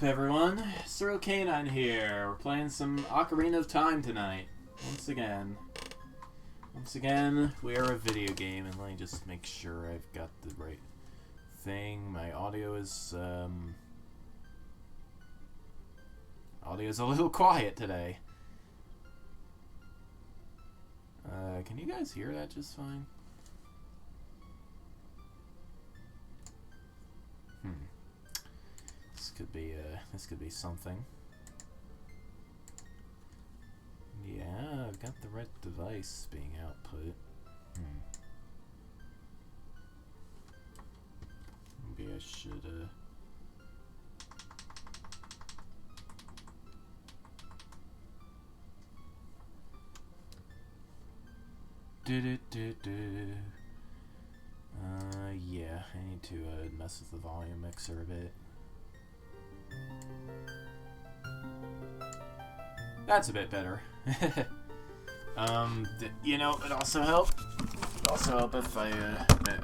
Hey everyone, surrealcanine here. We're playing some Ocarina of Time tonight. Once again, we are a video game, and let me just make sure I've got the right thing. My audio is a little quiet today. Can you guys hear that just fine? This could be something. Yeah, I've got the right device being output. Maybe I should yeah, I need to mess with the volume mixer a bit. That's a bit better. You know, it'd also help if I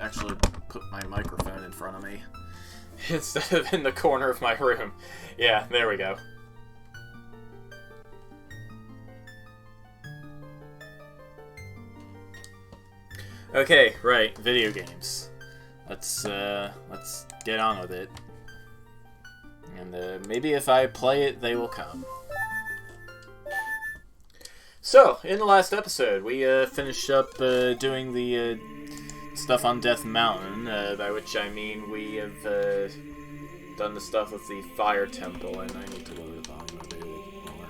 actually put my microphone in front of me instead of in the corner of my room. Yeah, there we go. Okay, right, video games. Let's get on with it. And maybe if I play it, they will come. So, in the last episode, we finished up doing the stuff on Death Mountain, by which I mean we have done the stuff with the Fire Temple, and I need to lower the volume a bit more.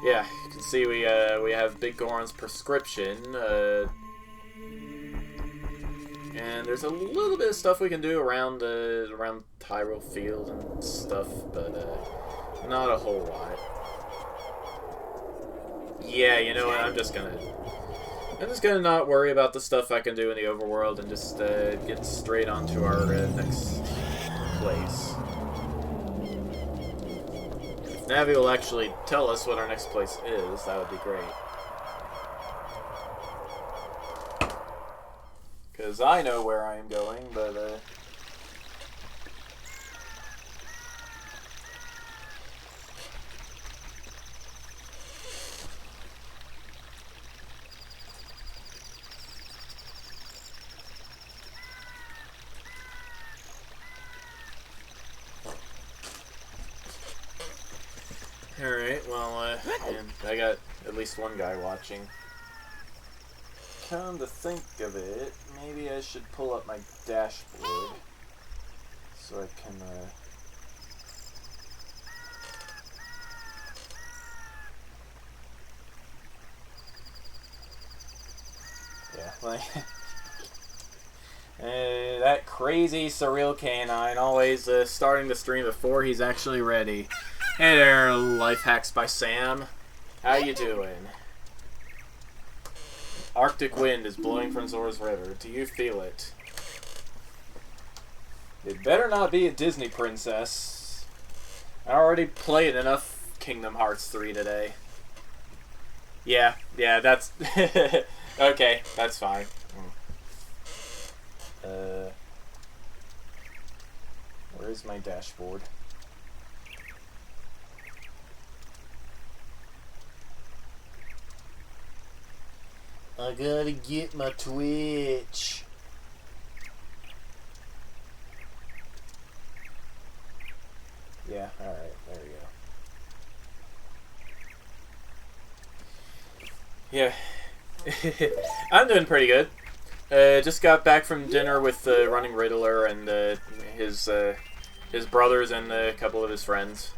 Yeah, you can see we have Big Goron's prescription, and there's a little bit of stuff we can do around Tyrell Field and stuff, but not a whole lot. Yeah, you know what? I'm just gonna not worry about the stuff I can do in the overworld and just get straight onto our next place. If Navi will actually tell us what our next place is, that would be great. Because I know where I am going, but alright, well, and I got at least one guy watching. Come to think of it, maybe I should pull up my dashboard so I can, yeah, like, that crazy surrealcanine always starting the stream before he's actually ready. Hey there, Life Hacks by Sam. How you doing? Arctic wind is blowing from Zora's River. Do you feel it? It better not be a Disney princess. I already played enough Kingdom Hearts 3 today. Yeah, that's... okay, that's fine. Where's my dashboard? I gotta get my Twitch. Yeah, alright, there we go. Yeah. I'm doing pretty good. Just got back from dinner with Running Riddler and his brothers and a couple of his friends.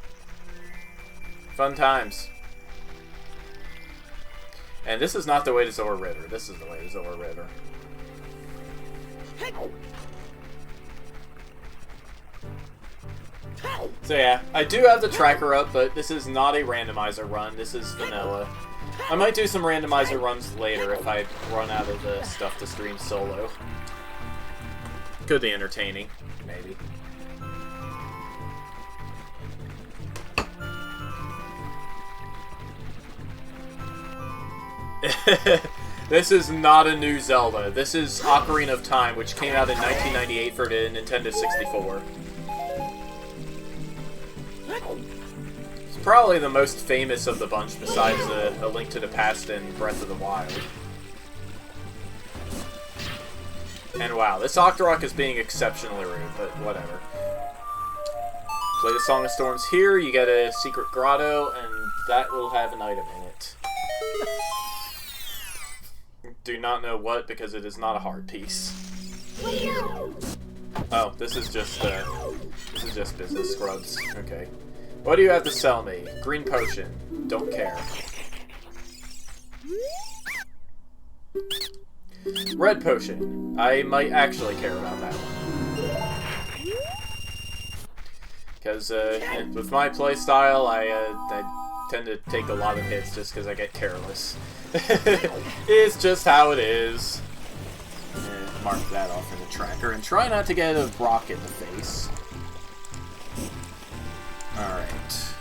Fun times. And this is not the way to Zora River. This is the way to Zora River. So yeah, I do have the tracker up, but this is not a randomizer run. This is vanilla. I might do some randomizer runs later if I run out of the stuff to stream solo. Could be entertaining, maybe. This is not a new Zelda. This is Ocarina of Time, which came out in 1998 for the Nintendo 64. Probably the most famous of the bunch besides A Link to the Past and Breath of the Wild. And wow, this Octorok is being exceptionally rude, but whatever. Play the Song of Storms here, you get a secret grotto, and that will have an item in it. Do not know what, because it is not a hard piece. Oh, this is just business scrubs. Okay. What do you have to sell me? Green potion. Don't care. Red potion. I might actually care about that one. Because with my playstyle, I tend to take a lot of hits just because I get careless. It's just how it is. Mark that off in the tracker and try not to get a rock in the face. Alright.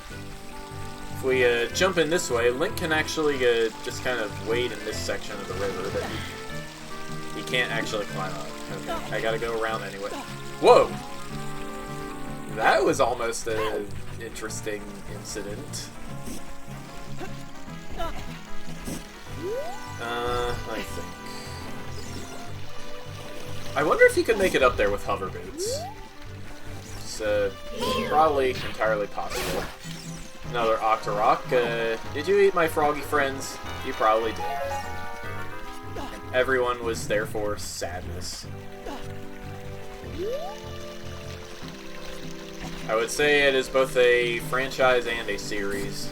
If we jump in this way, Link can actually just kind of wade in this section of the river that he can't actually climb up. Okay, I gotta go around anyway. Whoa! That was almost an interesting incident. I think. I wonder if you could make it up there with hover boots. It's probably entirely possible. Another Octorok. Did you eat my froggy friends? You probably did. Everyone was there for sadness. I would say it is both a franchise and a series.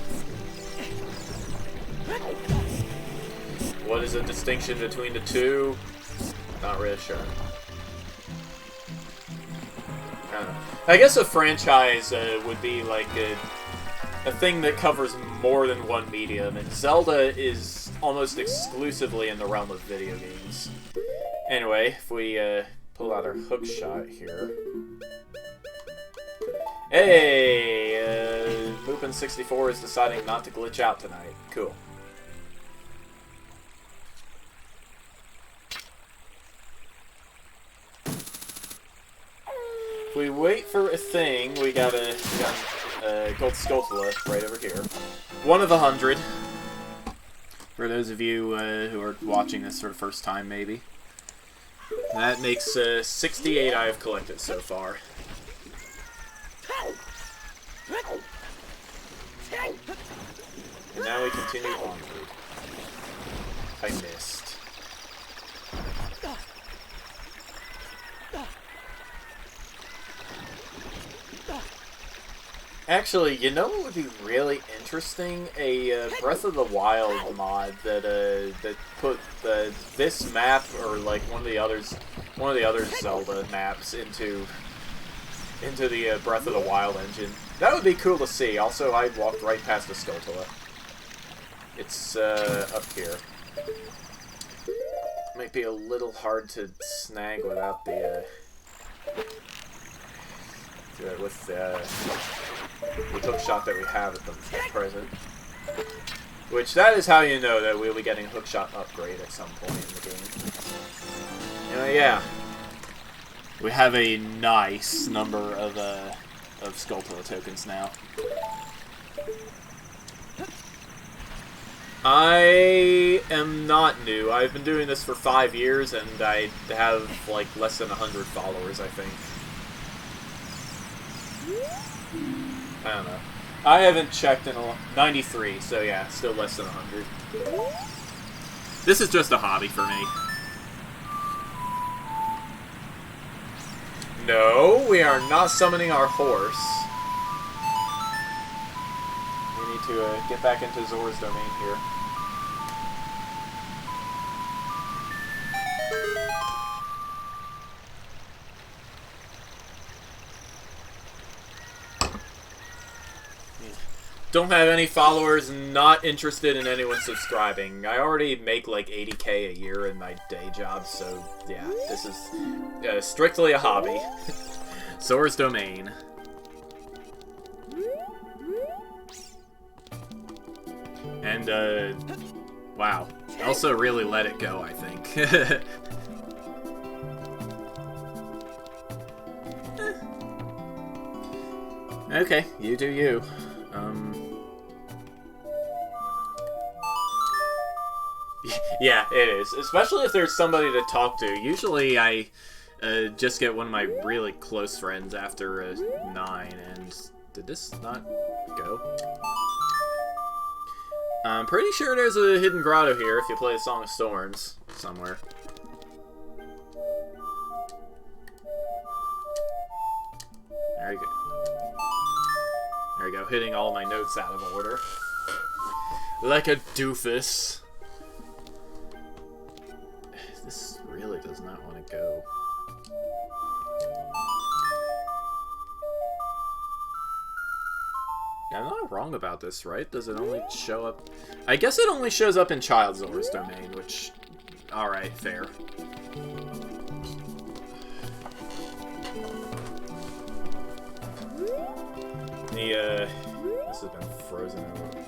What is the distinction between the two? Not really sure. I don't know. I guess a franchise would be like a thing that covers more than one medium, and Zelda is almost exclusively in the realm of video games. Anyway, if we pull out our hook shot here. Hey! Lupin64 is deciding not to glitch out tonight. Cool. If we wait for a thing, we got a gold Skulltula right over here. 1 of 100. For those of you who are watching this for the first time, maybe. That makes 68 I have collected so far. And now we continue onward. I missed. Actually, you know what would be really interesting? A Breath of the Wild mod that that put this map or like one of the other Zelda maps into the Breath of the Wild engine. That would be cool to see. Also, I walked right past the Skulltula. It's up here. Might be a little hard to snag without the with the hook shot that we have at present. Which, that is how you know that we'll be getting a hook shot upgrade at some point in the game. Anyway, yeah. We have a nice number of Skulltula tokens now. I am not new. I've been doing this for 5 years, and I have, like, less than 100 followers, I think. I don't know. I haven't checked in 93, so yeah, still less than 100. This is just a hobby for me. No, we are not summoning our horse. We need to get back into Zora's domain here. Don't have any followers, not interested in anyone subscribing. I already make like 80k a year in my day job, so yeah, this is strictly a hobby. Zora's domain. And, wow. Also really let it go, I think. Okay, you do you. Yeah, it is. Especially if there's somebody to talk to. Usually I just get one of my really close friends after 9, and did this not go? I'm pretty sure there's a hidden grotto here if you play a Song of Storms somewhere. There you go. There you go, hitting all my notes out of order. Like a doofus. This really does not want to go. I'm not wrong about this, right? Does it only show up... I guess it only shows up in Child Zora's domain, which... Alright, fair. This has been frozen over.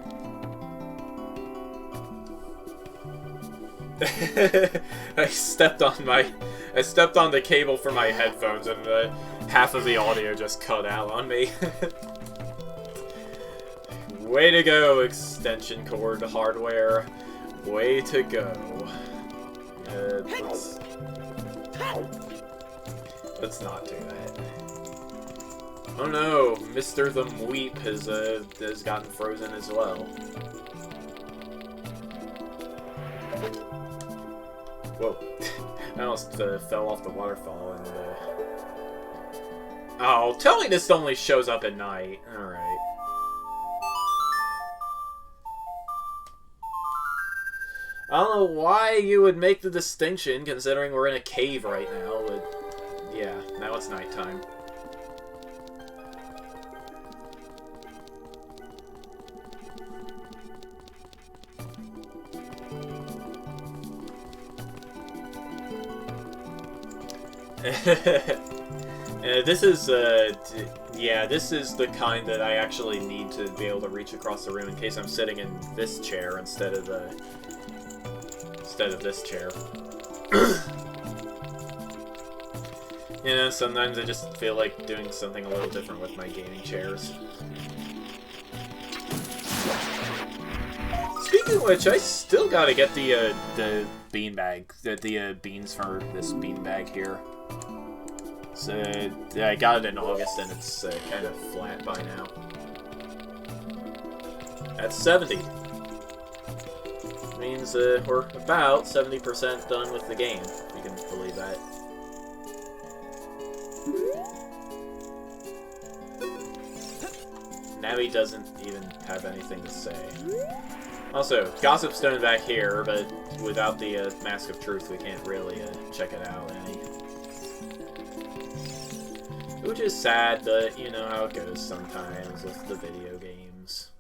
I stepped on the cable for my headphones and half of the audio just cut out on me. Way to go, extension cord hardware. Way to go. Let's not do that. Oh no, Mr. the Mweep has gotten frozen as well. Whoa. I almost fell off the waterfall and Oh, tell me this only shows up at night. Alright. I don't know why you would make the distinction, considering we're in a cave right now, but yeah, now it's nighttime. This is, yeah, this is the kind that I actually need to be able to reach across the room in case I'm sitting in this chair instead of this chair. You know, sometimes I just feel like doing something a little different with my gaming chairs. Speaking of which, I still gotta get the beanbag, the beans for this beanbag here. So, yeah, I got it in August, and it's kind of flat by now. That's 70. Means we're about 70% done with the game, if you can believe that. Navi doesn't even have anything to say. Also, Gossip Stone back here, but without the Mask of Truth, we can't really check it out any. Which is sad, but you know how it goes sometimes with the video games.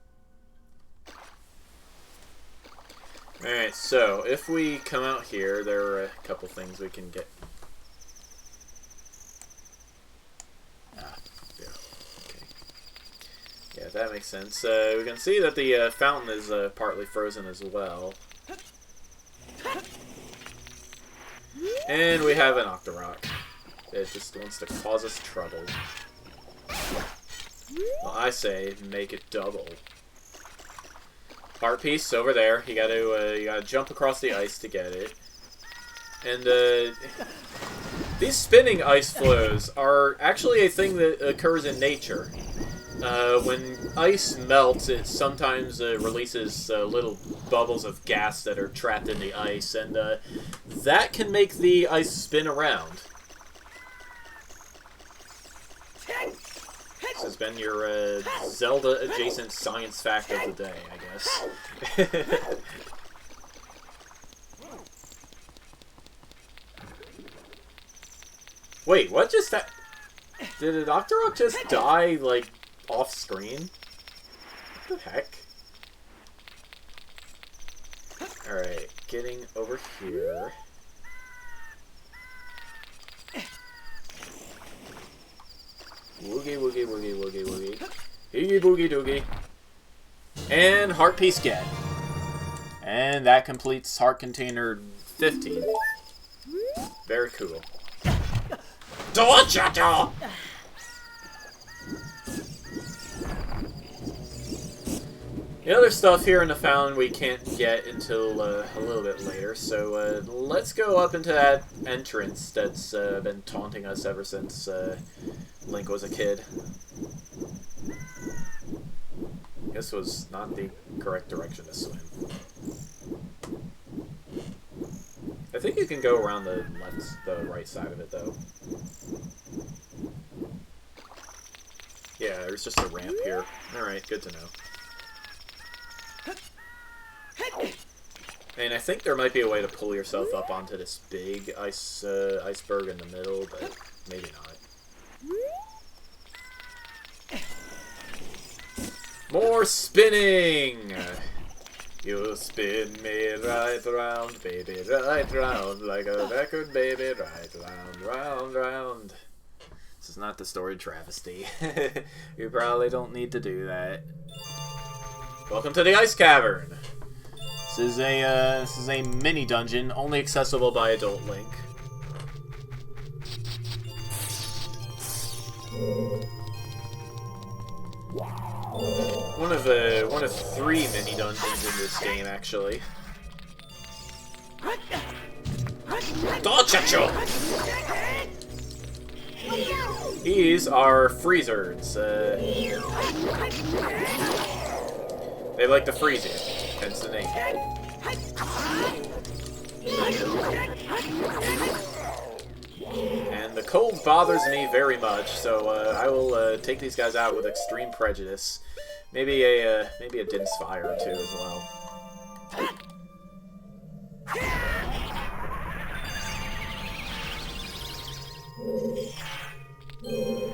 Alright, so if we come out here, there are a couple things we can get. Ah, yeah, okay. Yeah, that makes sense. We can see that the fountain is partly frozen as well. And we have an Octorok. It just wants to cause us trouble. Well, I say, make it double. Heart piece over there. You gotta jump across the ice to get it. And these spinning ice flows are actually a thing that occurs in nature. When ice melts, it sometimes releases little bubbles of gas that are trapped in the ice, and that can make the ice spin around. This has been your Zelda-adjacent science fact of the day, I guess. Wait, what just happened? Did an Octorok just die, like, off-screen? What the heck? Alright, getting over here. Woogie, woogie, woogie, woogie, woogie. Hoogie, boogie, doogie. And heart piece get. And that completes heart container 15. Very cool. Dodge-cha-cha! The other stuff here in the fountain we can't get until a little bit later, so let's go up into that entrance that's been taunting us ever since Link was a kid. This was not the correct direction to swim. I think you can go around the right side of it, though. Yeah, there's just a ramp here. Alright, good to know. And I think there might be a way to pull yourself up onto this big iceberg in the middle, but maybe not. More spinning! You spin me right round, baby, right round, like a record, baby, right round, round, round. This is not the story travesty. You probably don't need to do that. Welcome to the Ice Cavern! This is a mini dungeon, only accessible by adult Link. One of 3 mini dungeons in this game, actually. Dodge-chacho! These are freezers. They like to freeze you, hence the name. And the cold bothers me very much, so I will take these guys out with extreme prejudice. Maybe a Din's Fire or 2 as well.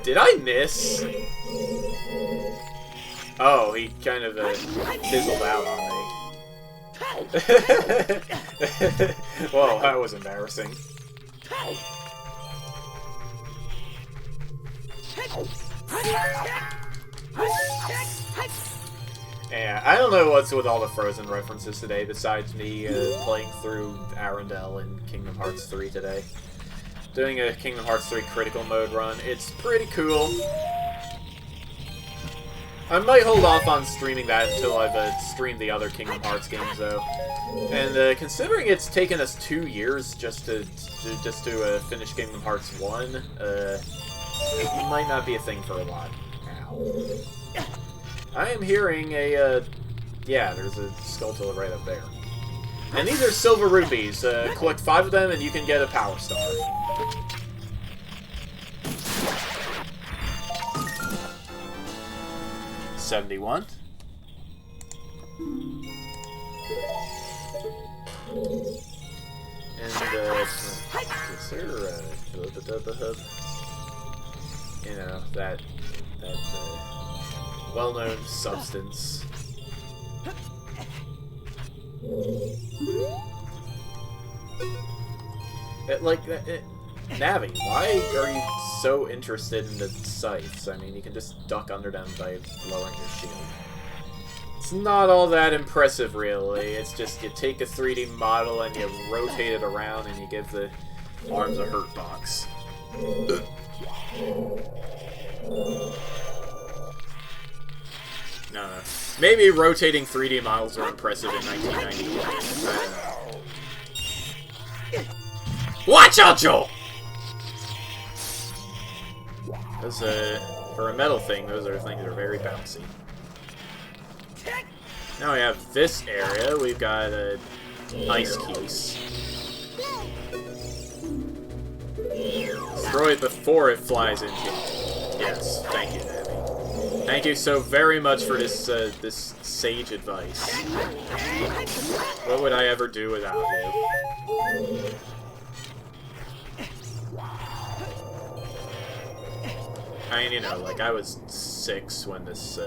Did I miss? Oh, he kind of fizzled out on me. Whoa, that was embarrassing. Yeah, I don't know what's with all the Frozen references today, besides me playing through Arendelle in Kingdom Hearts 3 today. Doing a Kingdom Hearts 3 critical mode run. It's pretty cool. I might hold off on streaming that until I've streamed the other Kingdom Hearts games, though. And considering it's taken us 2 years just to finish Kingdom Hearts 1, it might not be a thing for a while. Ow. I am hearing a, yeah, there's a Skulltula right up there. And these are silver rupees. Collect 5 of them and you can get a power star. $71. And, is there, you know, that well-known substance. Navi, why are you so interested in the scythes? I mean, you can just duck under them by lowering your shield. It's not all that impressive, really. It's just you take a 3D model and you rotate it around and you give the arms a hurt box. No. Maybe rotating 3D models were impressive in 1998. Watch out, Joel! Those, for a metal thing, those are things that are very bouncy. Now we have this area. We've got ice keys. Destroy it before it flies into you. Yes, thank you, Navi. Thank you so very much for this this sage advice. What would I ever do without you? I mean, you know, like, I was 6 when this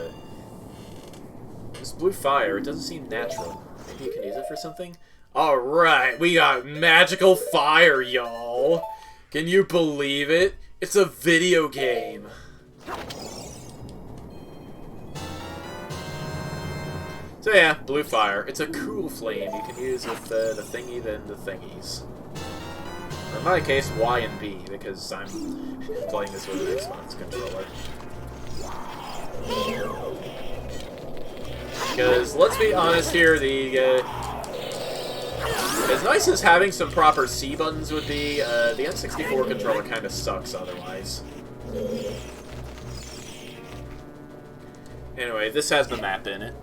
blue fire, it doesn't seem natural. Maybe you can use it for something? Alright, we got magical fire, y'all! Can you believe it? It's a video game! So yeah, blue fire. It's a cool flame you can use with the thingy then the thingies. Or in my case, Y and B, because I'm playing this with an Xbox controller. Because Because, let's be honest here, as nice as having some proper C buttons would be, the N64 controller kind of sucks otherwise. Anyway, this has the map in it.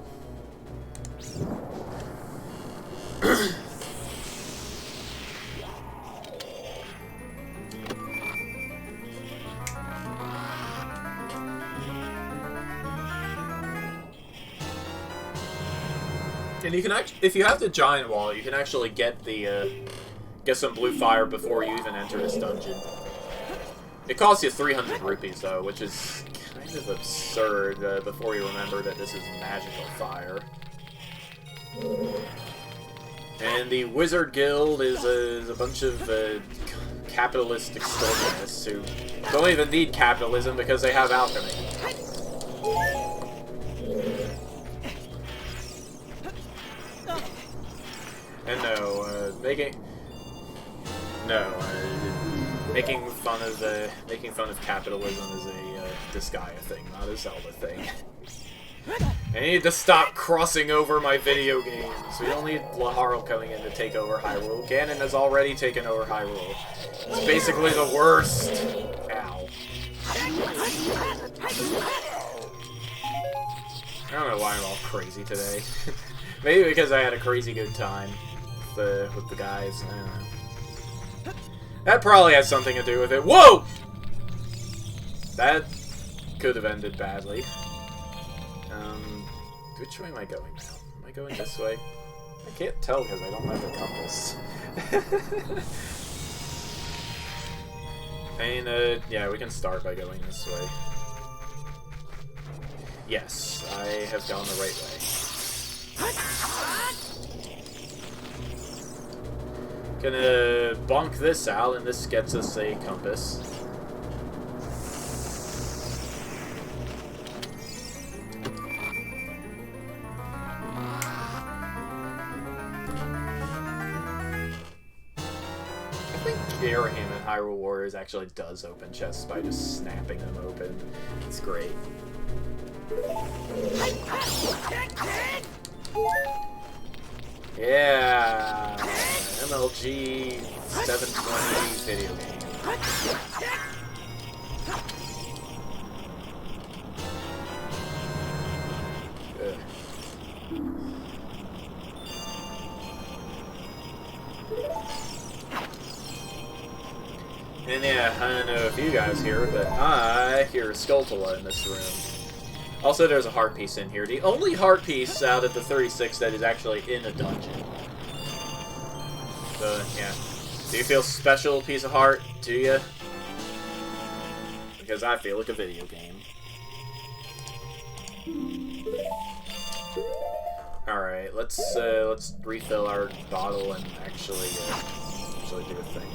And you can if you have the giant wall, you can actually get some blue fire before you even enter this dungeon. It costs you 300 rupees though, which is kind of absurd before you remember that this is magical fire. And the Wizard Guild is a bunch of capitalist extortionists who don't even need capitalism because they have alchemy. And no, making fun of capitalism is a Disgaea thing, not a Zelda thing. I need to stop crossing over my video games. We don't need Laharl coming in to take over Hyrule. Ganon has already taken over Hyrule. It's basically the worst. Ow. I don't know why I'm all crazy today. Maybe because I had a crazy good time with the guys. I don't know. That probably has something to do with it. Whoa! That could have ended badly. Which way am I going now? Am I going this way? I can't tell because I don't have a compass. And, yeah, we can start by going this way. Yes, I have gone the right way. Gonna bonk this out, and this gets us a compass. Airham in Hyrule Warriors actually does open chests by just snapping them open. It's great. Yeah, MLG 720 video game. Ugh. And yeah, I don't know if you guys hear it, but I hear Skulltula in this room. Also, there's a heart piece in here. The only heart piece out of the 36 that is actually in a dungeon. So, yeah. Do you feel special, piece of heart? Do you? Because I feel like a video game. Alright, let's refill our bottle and actually do a thing.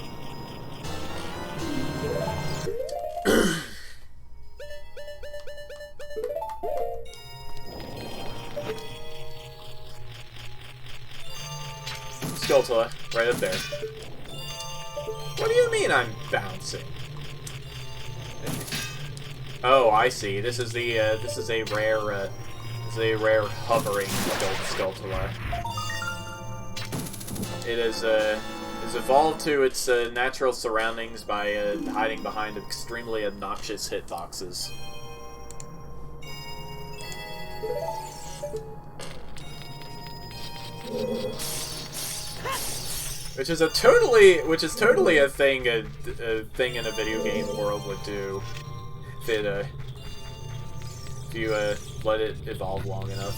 Skulltula, right up there. What do you mean I'm bouncing? Oh, I see. This is a rare hovering Skulltula. It is evolved to its natural surroundings by hiding behind extremely obnoxious hitboxes. Which is totally a thing a thing in a video game world would do if you let it evolve long enough.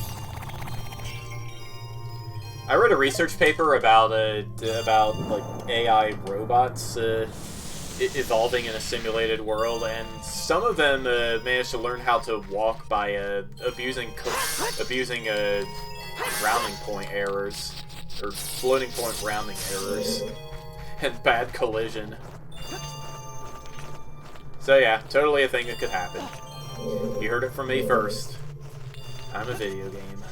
I read a research paper about like AI robots evolving in a simulated world, and some of them managed to learn how to walk by abusing rounding point errors or floating point rounding errors and bad collision. So yeah, totally a thing that could happen. You heard it from me first. I'm a video game.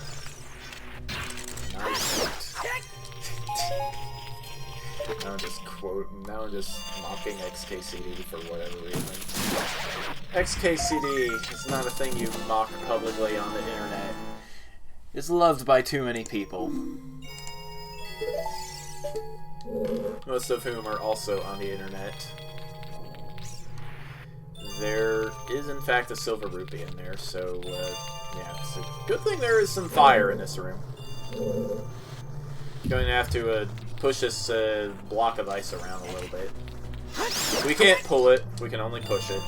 Now I'm just mocking XKCD for whatever reason. XKCD is not a thing you mock publicly on the internet. is loved by too many people. Most of whom are also on the internet. There is, in fact, a silver rupee in there, so, yeah, it's a good thing there is some fire in this room. Going to have to, push this, block of ice around a little bit. We can't pull it, we can only push it.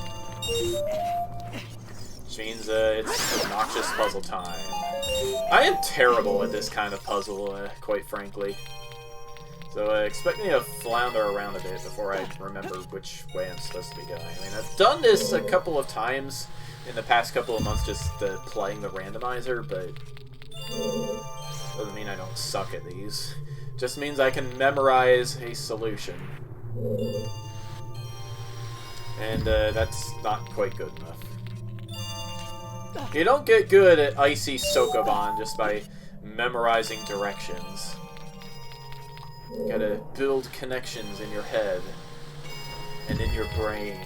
Which means, it's obnoxious puzzle time. I am terrible at this kind of puzzle, quite frankly. So expect me to flounder around a bit before I remember which way I'm supposed to be going. I mean, I've done this a couple of times in the past couple of months just playing the randomizer, but doesn't mean I don't suck at these. Just means I can memorize a solution. And that's not quite good enough. You don't get good at Icy Sokoban just by memorizing directions. You gotta build connections in your head and in your brain.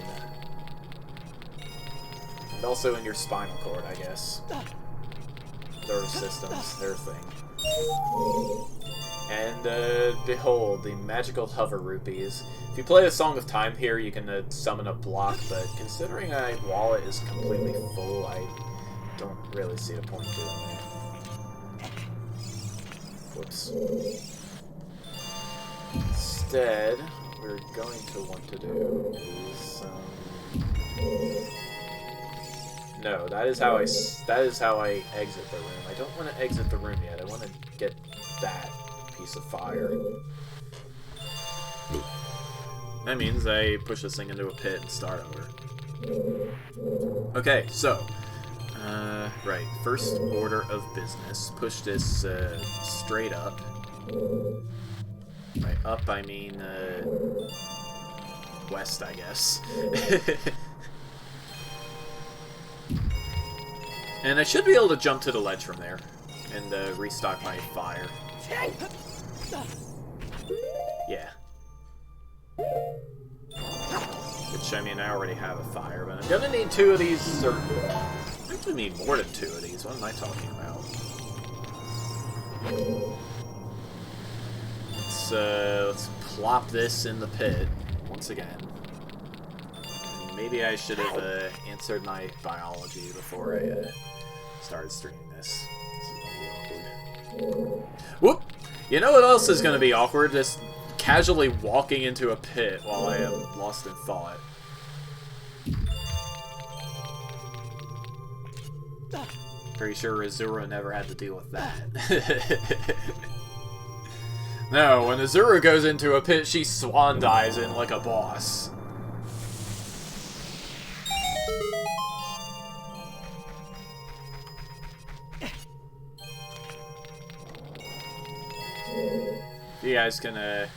And also in your spinal cord, I guess. Nerve systems, their thing. And, behold, the magical hover rupees. If you play a Song of Time here, you can summon a block, but considering my wallet is completely full, I don't really see the point doing that. Whoops. Instead, what we're going to want to do is, no, that is how I exit the room. I don't want to exit the room yet. I want to get that piece of fire. That means I push this thing into a pit and start over. Okay, so, right, first order of business. Push this straight up. By up, I mean, west, I guess. And I should be able to jump to the ledge from there and restock my fire. Yeah. Which, I mean, I already have a fire, but I'm gonna need 2 of these, or I actually need more than 2 of these. What am I talking about? Let's plop this in the pit once again. Maybe I should have answered my biology before I started streaming this. This is gonna be awkward. Whoop! You know what else is gonna be awkward? Just casually walking into a pit while I am lost in thought. Pretty sure Azura never had to deal with that. No, when Azura goes into a pit, she swan dives in like a boss. You guys can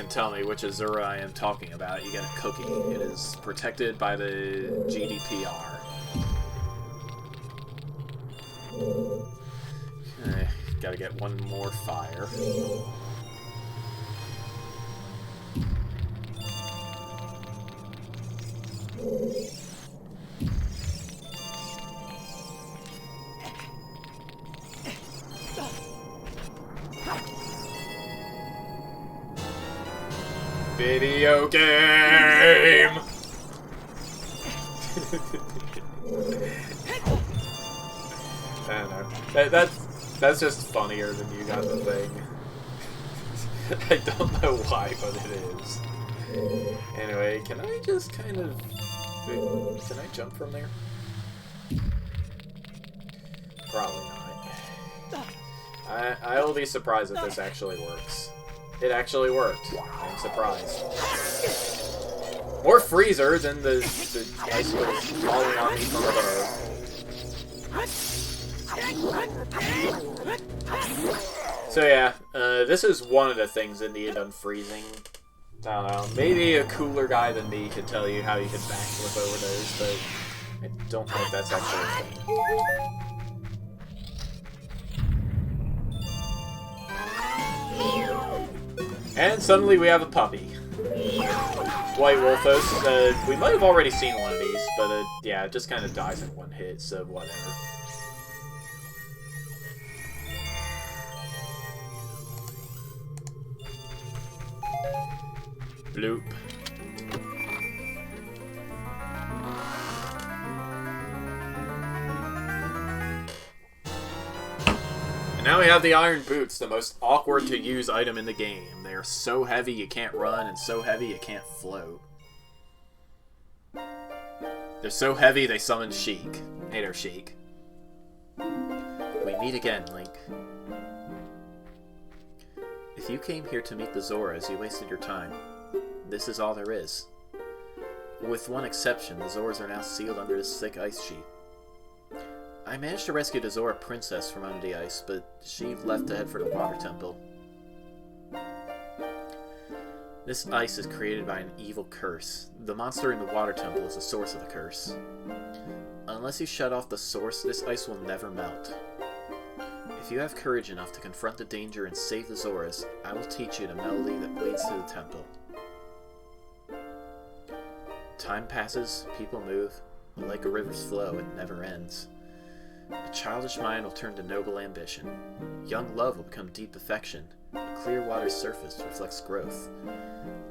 tell me which Azura I am talking about, you get a cookie. It is protected by the GDPR. Okay, gotta get one more fire. Video game! I don't know. That's just funnier than you got the thing. I don't know why, but it is. Anyway, can I just kind of... Can I jump from there? Probably not. I will be surprised if this actually works. It actually worked. I'm surprised. More freezer than the icicles falling on me from above. So yeah, this is one of the things that needed unfreezing. I don't know, maybe a cooler guy than me could tell you how you could backflip over those, but I don't think that's actually a thing. And suddenly we have a puppy. White Wolfos. We might have already seen one of these, but yeah, it just kind of dies in one hit, so whatever. Bloop. And now we have the iron boots, the most awkward to use item in the game. They are so heavy you can't run, and so heavy you can't float. They're so heavy they summon Sheik. Hey there, Sheik. We meet again, Link. If you came here to meet the Zoras, you wasted your time. This is all there is. With one exception, the Zoras are now sealed under this thick ice sheet. I managed to rescue the Zora princess from under the ice, but she left to head for the water temple. This ice is created by an evil curse. The monster in the water temple is the source of the curse. Unless you shut off the source, this ice will never melt. If you have courage enough to confront the danger and save the Zoras, I will teach you the melody that leads to the temple. Time passes, people move, but like a river's flow, it never ends. A childish mind will turn to noble ambition. Young love will become deep affection. A clear water's surface reflects growth.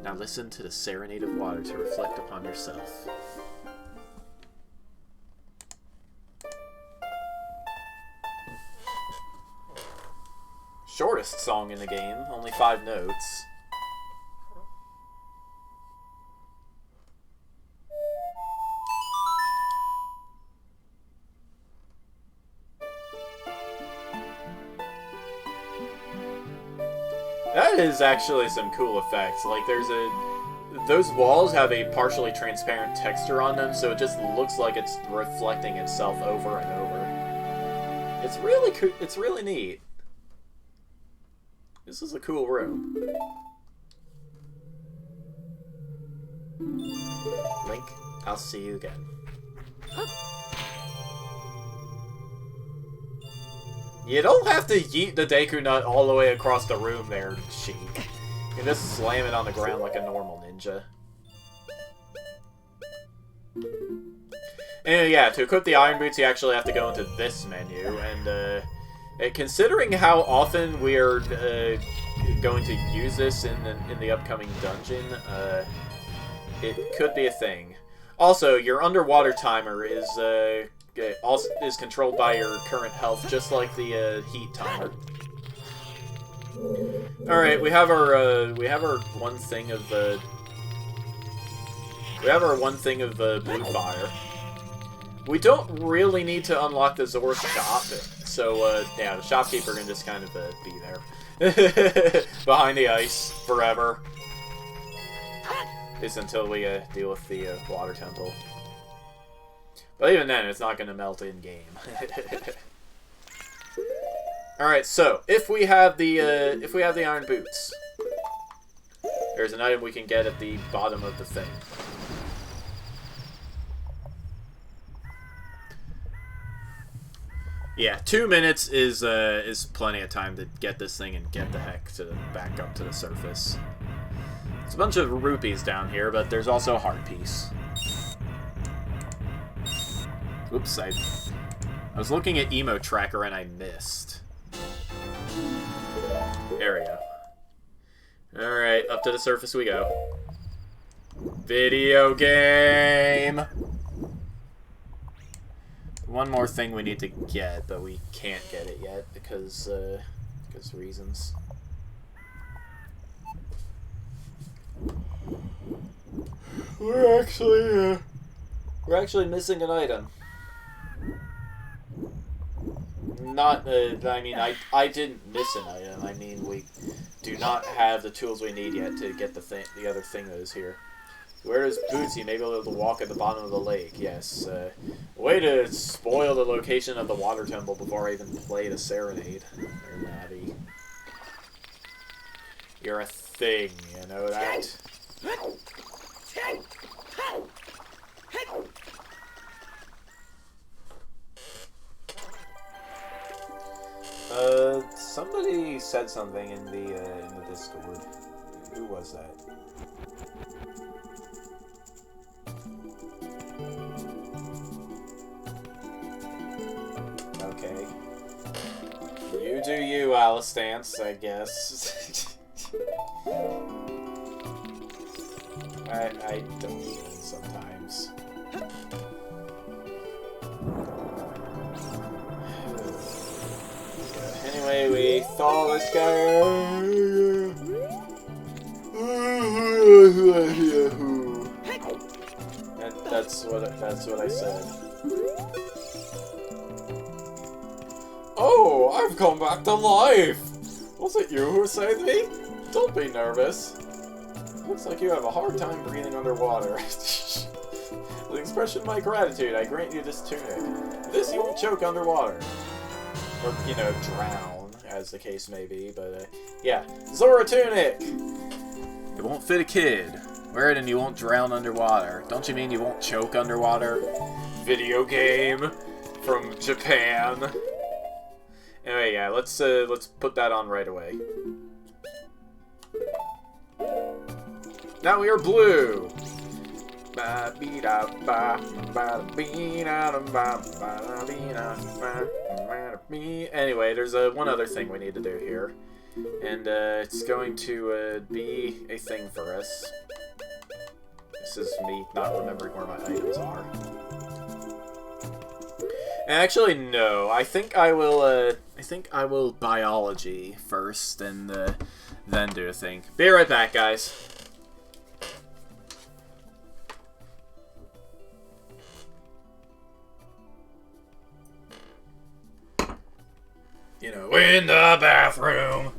Now listen to the serenade of water to reflect upon yourself. Shortest song in the game, only 5 notes. That is actually some cool effects. Like, those walls have a partially transparent texture on them, so it just looks like it's reflecting itself over and over. It's really cool. It's really neat. This is a cool room. Link, I'll see you again. You don't have to yeet the Deku Nut all the way across the room there, Sheik. You can just slam it on the ground like a normal ninja. And yeah, to equip the Iron Boots, you actually have to go into this menu, and considering how often we're going to use this in the upcoming dungeon, it could be a thing. Also, your underwater timer is controlled by your current health, just like the heat timer. All right, we have our one thing of blue fire. We don't really need to unlock the Zora shop, so yeah, the shopkeeper can just kind of be there behind the ice forever. At least until we deal with the water temple. But even then, it's not going to melt in game. All right, so if we have the iron boots, there's an item we can get at the bottom of the thing. Yeah, 2 minutes is plenty of time to get this thing and get the heck back up to the surface. There's a bunch of rupees down here, but there's also a heart piece. Oops, I was looking at Emo Tracker and I missed. There we go. Alright, up to the surface we go. Video game! One more thing we need to get, but we can't get it yet because reasons. We're actually missing an item. Not, I mean, I didn't miss an item. I mean, we do not have the tools we need yet to get the other thing that is here. Where is Bootsy? Maybe able to walk at the bottom of the lake. Yes. Way to spoil the location of the water temple before I even play the serenade. There, Navi. You're a thing, you know that? Somebody said something in the Discord. Who was that? Okay. You do you, Alistance, I guess. I don't even sometimes. Anyway, we thaw this guy. That's what I said. Oh, I've come back to life! Was it you who saved me? Don't be nervous. Looks like you have a hard time breathing underwater. With the expression of my gratitude, I grant you this tunic. With this, you won't choke underwater. Or, you know, drown, as the case may be, but, yeah. Zora tunic! It won't fit a kid. Wear it and you won't drown underwater. Don't you mean you won't choke underwater? Video game from Japan. Anyway, yeah, let's put that on right away. Now we are blue. Anyway, there's one other thing we need to do here. And it's going to be a thing for us. This is me not remembering where my items are. Actually, no. I think I will biology first, and then do a thing. Be right back, guys. You know, in the bathroom.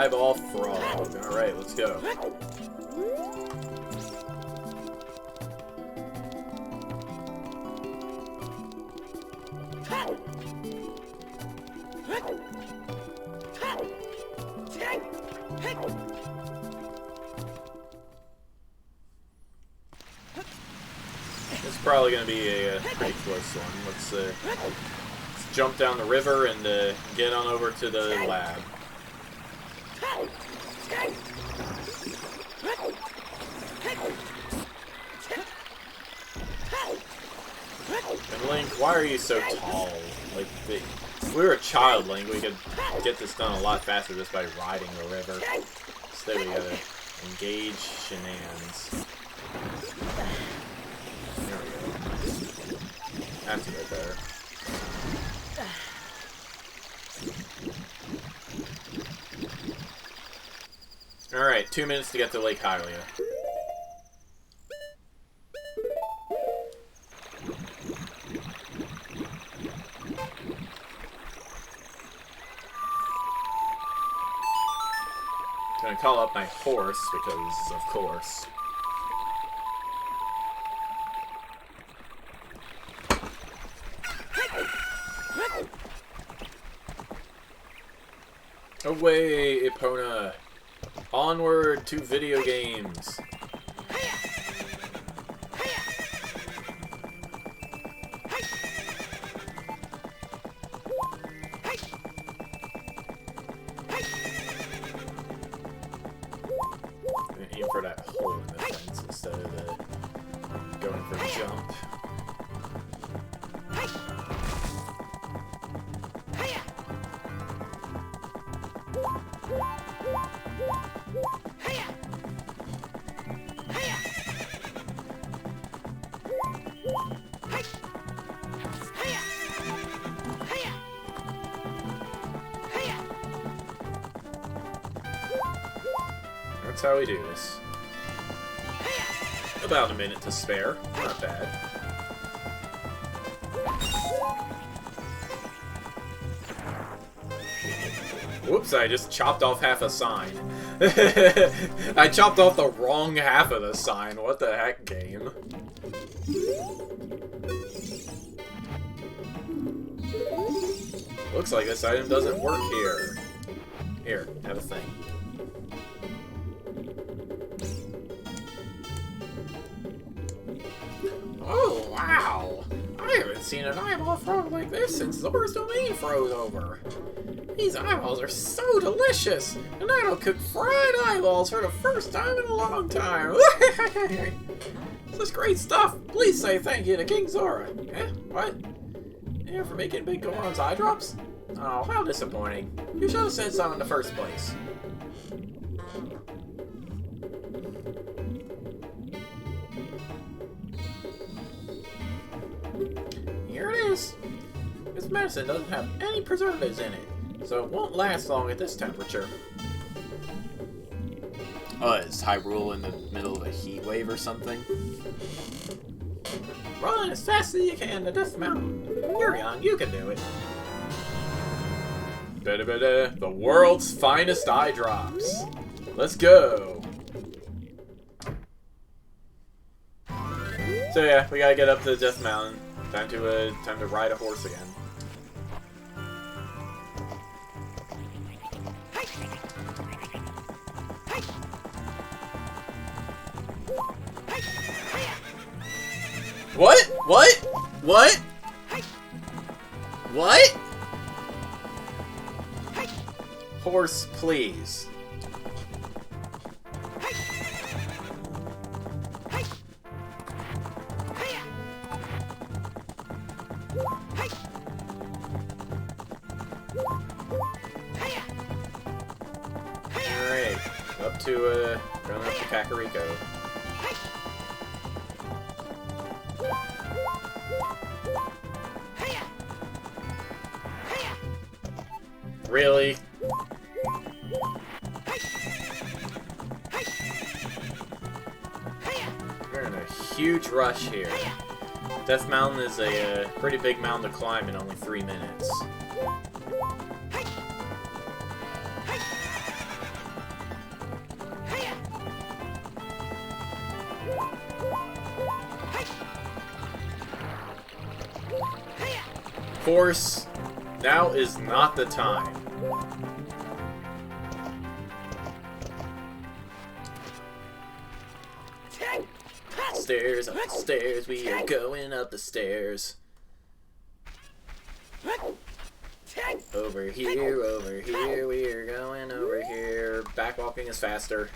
Eyeball frog. Alright, let's go. It's probably going to be a pretty close one. Let's jump down the river and get on over to the lab. And Link, why are you so tall? Like, if we were a child, Link, we could get this done a lot faster just by riding the river. Instead, we gotta engage shenanigans. There we go. That's a bit better. Alright, 2 minutes to get to Lake Hylia. Gonna call up my horse, because of course. Away, Epona! Onward to video games! Aim for that hole in the fence instead of going for a jump. That's how we do this. About a minute to spare. Not bad. Whoops, I just chopped off half a sign. I chopped off the wrong half of the sign. What the heck, game? Looks like this item doesn't work here. Here, have a thing. Oh, wow! I haven't seen an eyeball frog like this since Zora's Domain froze over. These eyeballs are so delicious, and I don't cook fried eyeballs for the first time in a long time. This is great stuff. Please say thank you to King Zora. Eh? What? Yeah, for making Big Goron's eye drops? Oh, how disappointing. You should have said so in the first place. Here it is. This medicine doesn't have any preservatives in it, so it won't last long at this temperature. Is Hyrule in the middle of a heat wave or something? Run as fast as you can to Death Mountain. You're young, you can do it. The world's finest eye drops. Let's go. So yeah, we gotta get up to Death Mountain. Time to ride a horse again. What? What? What? What? Horse, please. Alright, up to, going up to Kakariko. Really? We're in a huge rush here. Death Mountain is a pretty big mountain to climb in only 3 minutes. Of course, now is not the time. Stairs, up the stairs, we are going up the stairs. Over here, we are going over here. Backwalking is faster.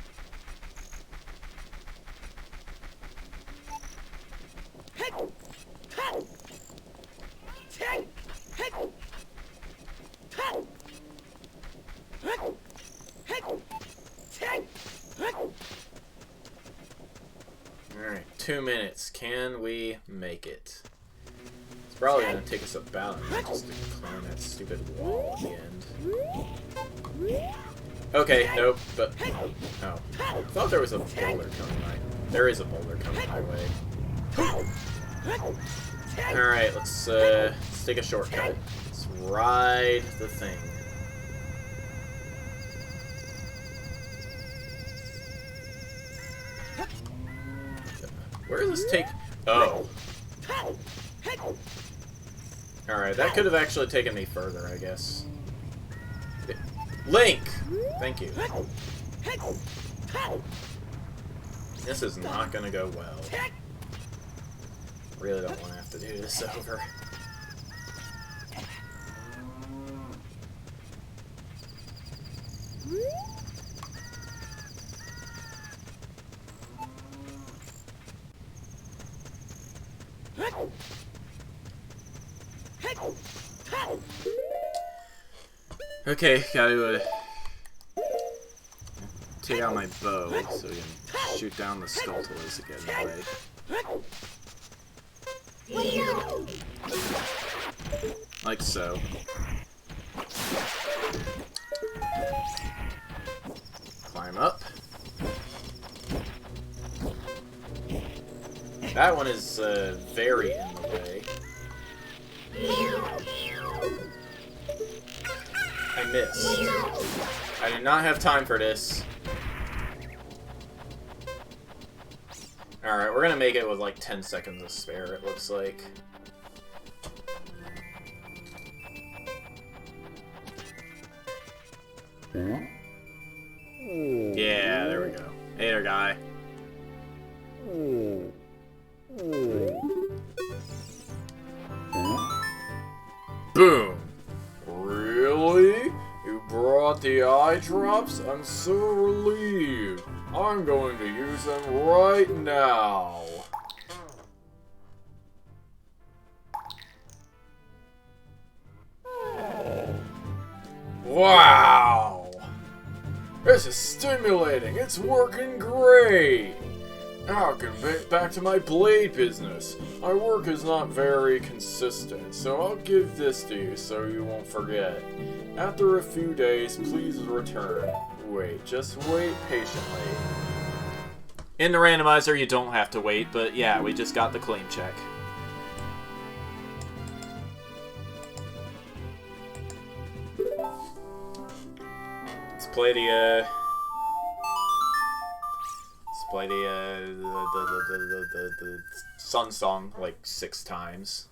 Alright, 2 minutes. Can we make it? It's probably gonna take us about a minute just to climb that stupid wall at the end. Okay, nope, but... Oh. I thought there was a boulder coming my... There is a boulder coming my way. Alright, let's take a shortcut. Let's ride the thing. Where does this take... Oh. Alright, that could have actually taken me further, I guess. Link! Thank you. This is not gonna go well. Really don't want to have to do this over. Okay, gotta take out my bow so we can shoot down the Skulltulas again in the way. Like so. Climb up. That one is very in the way. I missed. I did not have time for this. Alright, we're gonna make it with like 10 seconds to spare, it looks like. Yeah, there we go. Hey there, guy. Boom! Really? You brought the eye drops? I'm so relieved. I'm going to use them right now. Wow! This is stimulating. It's working great. Now I can get back to my blade business. My work is not very consistent, so I'll give this to you so you won't forget. After a few days, please return. Wait, just wait patiently. In the randomizer, you don't have to wait, but yeah, we just got the claim check. Let's play the, the Sun Song like 6 times.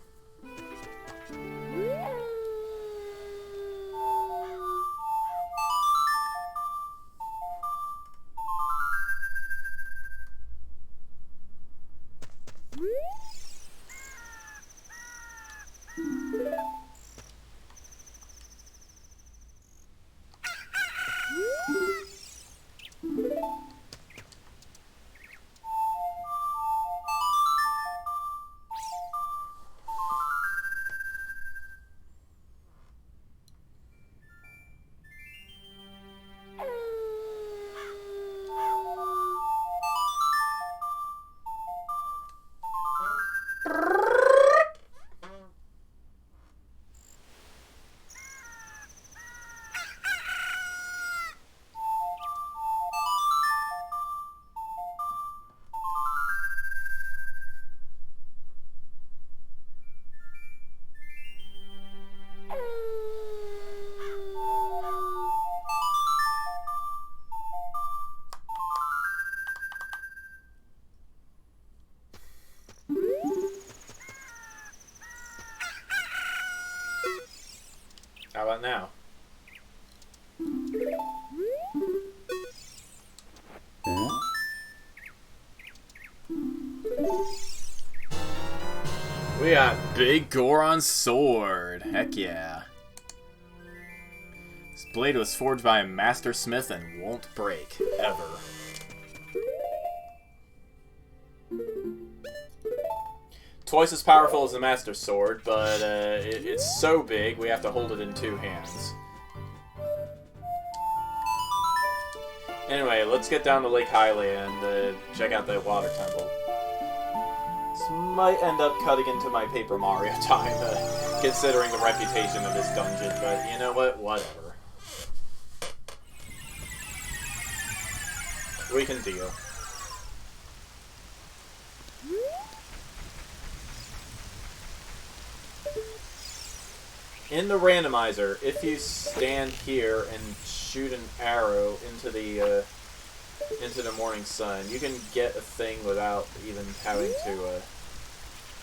How about now? We got Big Goron's sword. Heck yeah. This blade was forged by a master smith and won't break, ever. Twice as powerful as the master sword, but it's so big we have to hold it in 2 hands. Anyway, let's get down to Lake Hylia and check out the water temple. This might end up cutting into my Paper Mario time, considering the reputation of this dungeon, but you know what? Whatever. We can deal. In the randomizer, if you stand here and shoot an arrow into the morning sun, you can get a thing without even having to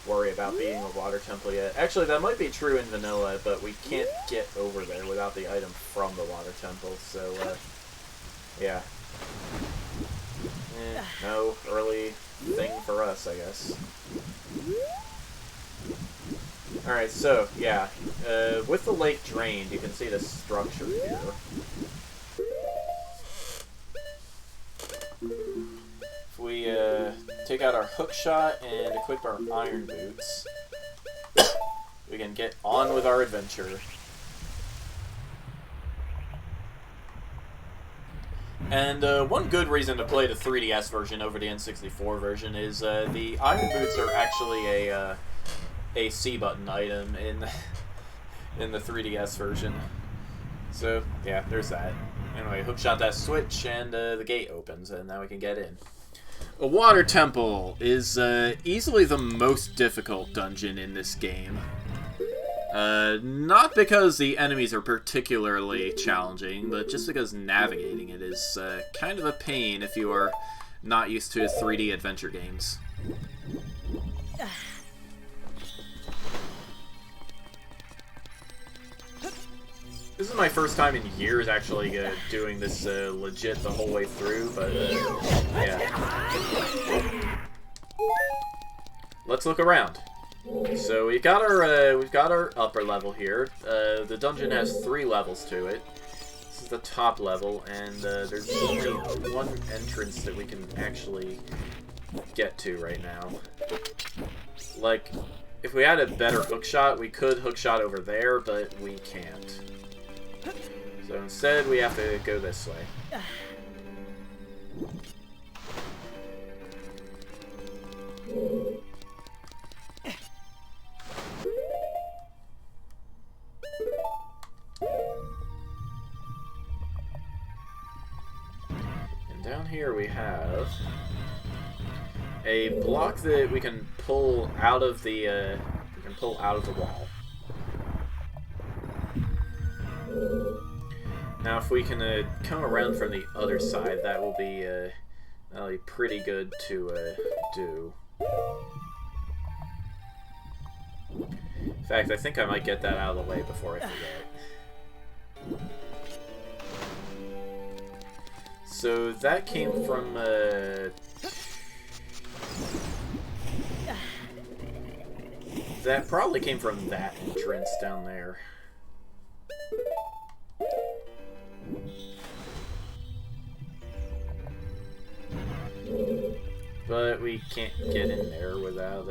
worry about beating the water temple yet. Actually, that might be true in vanilla, but we can't get over there without the item from the water temple, so, yeah. No early thing for us, I guess. Alright, so, yeah. With the lake drained, you can see the structure here. If we take out our hook shot and equip our iron boots, we can get on with our adventure. And one good reason to play the 3DS version over the N64 version is the iron boots are actually a C button item in the 3DS version. So yeah, there's that. Anyway, hookshot that switch and the gate opens, and now we can get in. A water temple is easily the most difficult dungeon in this game. Not because the enemies are particularly challenging, but just because navigating it is kind of a pain if you are not used to 3D adventure games. This is my first time in years actually doing this legit the whole way through, but yeah. Let's look around. So we've got our upper level here. The dungeon has 3 levels to it. This is the top level, and there's only one entrance that we can actually get to right now. Like, if we had a better hookshot, we could hookshot over there, but we can't. So instead, we have to go this way. And down here we have a block that we can pull out of the wall. Now, if we can come around from the other side, that'll be pretty good to do. In fact, I think I might get that out of the way before I forget. So that came from that probably came from that entrance down there. But we can't get in there without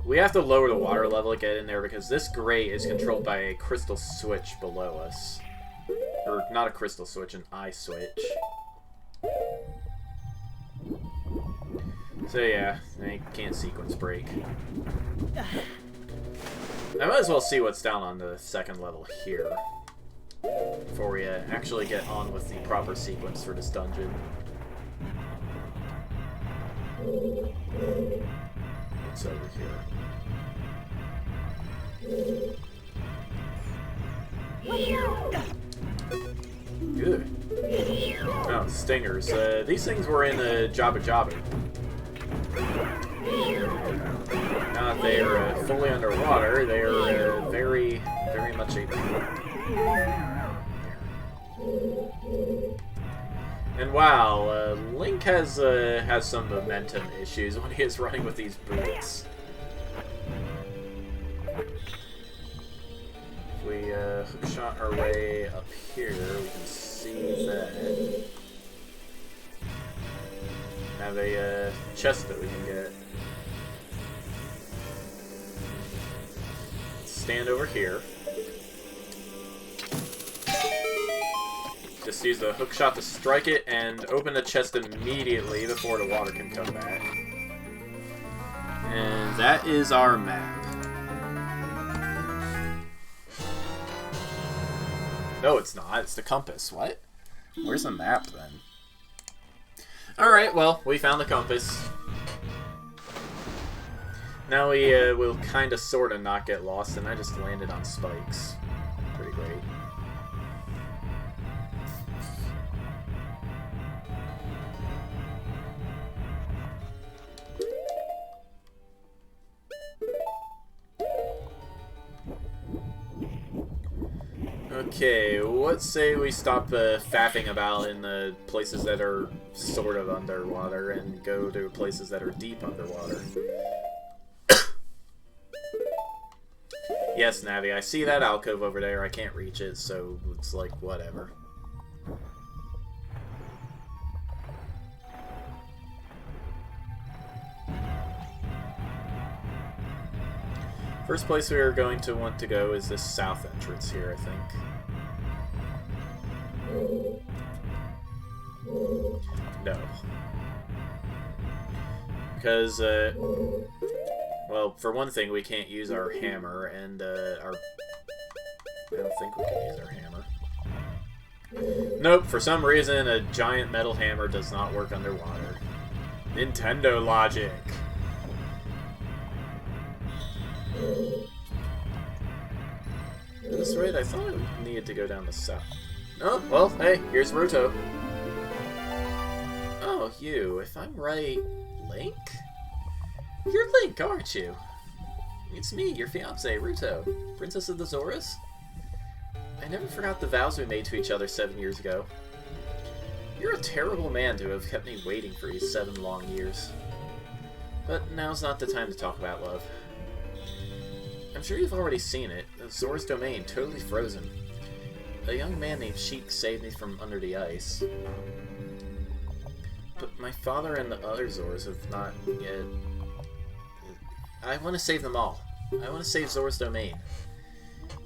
we have to lower the water level to get in there because this grate is controlled by a crystal switch below us. Or not a crystal switch, an eye switch. So yeah, I can't sequence break. I might as well see what's down on the second level here before we actually get on with the proper sequence for this dungeon. What's over here? Good. Oh, stingers. These things were in Jabba Jabba. Now not they are fully underwater, they are very, very much a... And wow, Link has some momentum issues when he is running with these boots. If we hookshot our way up here, we can see that. Have a chest that we can get. Stand over here. Just use the hookshot to strike it and open the chest immediately before the water can come back. And that is our map. No, it's not. It's the compass. What? Where's the map, then? Alright, well, we found the compass. Now we will kind of, sort of not get lost, and I just landed on spikes. Pretty great. Okay, let's say we stop faffing about in the places that are sort of underwater and go to places that are deep underwater. Yes, Navi, I see that alcove over there. I can't reach it, so it's like, whatever. First place we are going to want to go is this south entrance here, I think. No. Because, well, for one thing, we can't use our hammer, and, I don't think we can use our hammer. Nope, for some reason, a giant metal hammer does not work underwater. Nintendo logic. Is this right? I thought I needed to go down the south. Oh, well, hey, here's Ruto. Oh, you. If I'm right, Link? You're Link, aren't you? It's me, your fiancé, Ruto, Princess of the Zoras. I never forgot the vows we made to each other 7 years ago. You're a terrible man to have kept me waiting for these 7 long years. But now's not the time to talk about love. I'm sure you've already seen it. Zora's domain, totally frozen. A young man named Sheik saved me from under the ice. But my father and the other Zoras have not yet... I want to save them all. I want to save Zora's domain.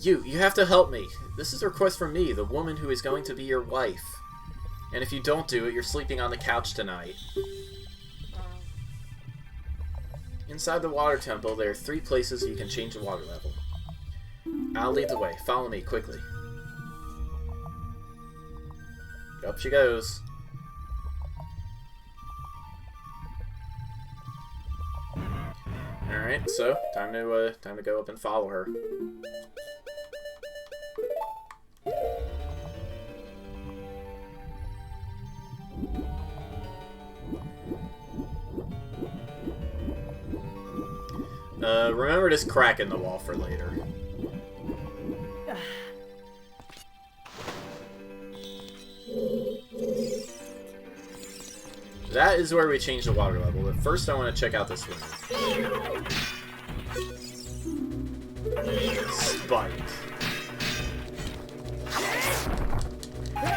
You have to help me. This is a request from me, the woman who is going to be your wife. And if you don't do it, you're sleeping on the couch tonight. Inside the water temple, there are 3 places you can change the water level. I'll lead the way. Follow me, quickly. Up she goes. Alright, so, time to go up and follow her. Remember this crack in the wall for later. That is where we change the water level, but first I want to check out this room. Spike.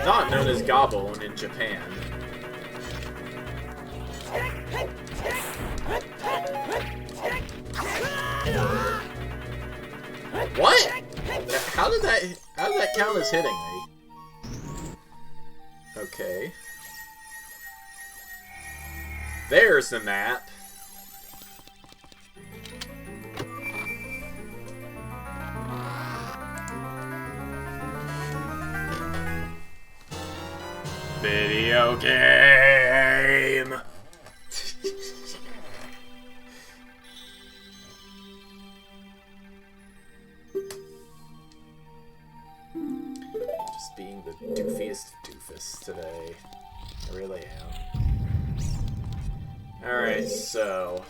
Not known as Gabon in Japan. What? How did that count as hitting me? Okay. There's the map. Video game. Just being the doofiest doofus today. I really am. Alright, so,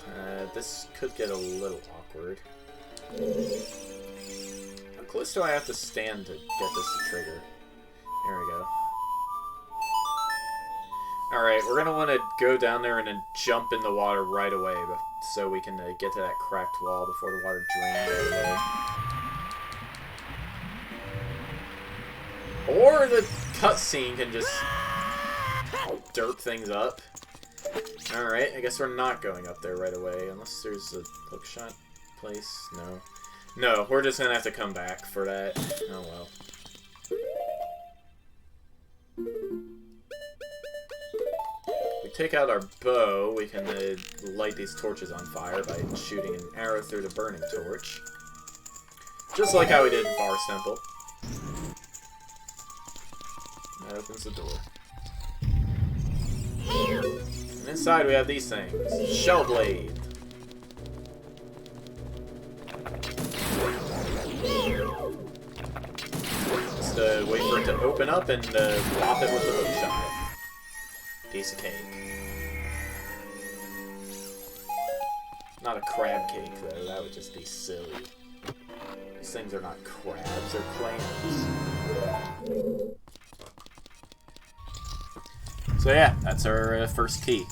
this could get a little awkward. How close do I have to stand to get this to trigger? There we go. Alright, we're gonna want to go down there and then jump in the water right away, so we can get to that cracked wall before the water drains right away. Or the cutscene can just derp things up. Alright, I guess we're not going up there right away, unless there's a hookshot place. No. No, we're just gonna have to come back for that. Oh well. We take out our bow, we can light these torches on fire by shooting an arrow through the burning torch. Just like how we did in Forest Temple. That opens the door. And inside we have these things. Shell blade. Just wait for it to open up and pop it with the hook shot. Piece of cake. Not a crab cake though, that would just be silly. These things are not crabs, they're clams. So yeah, that's our first key.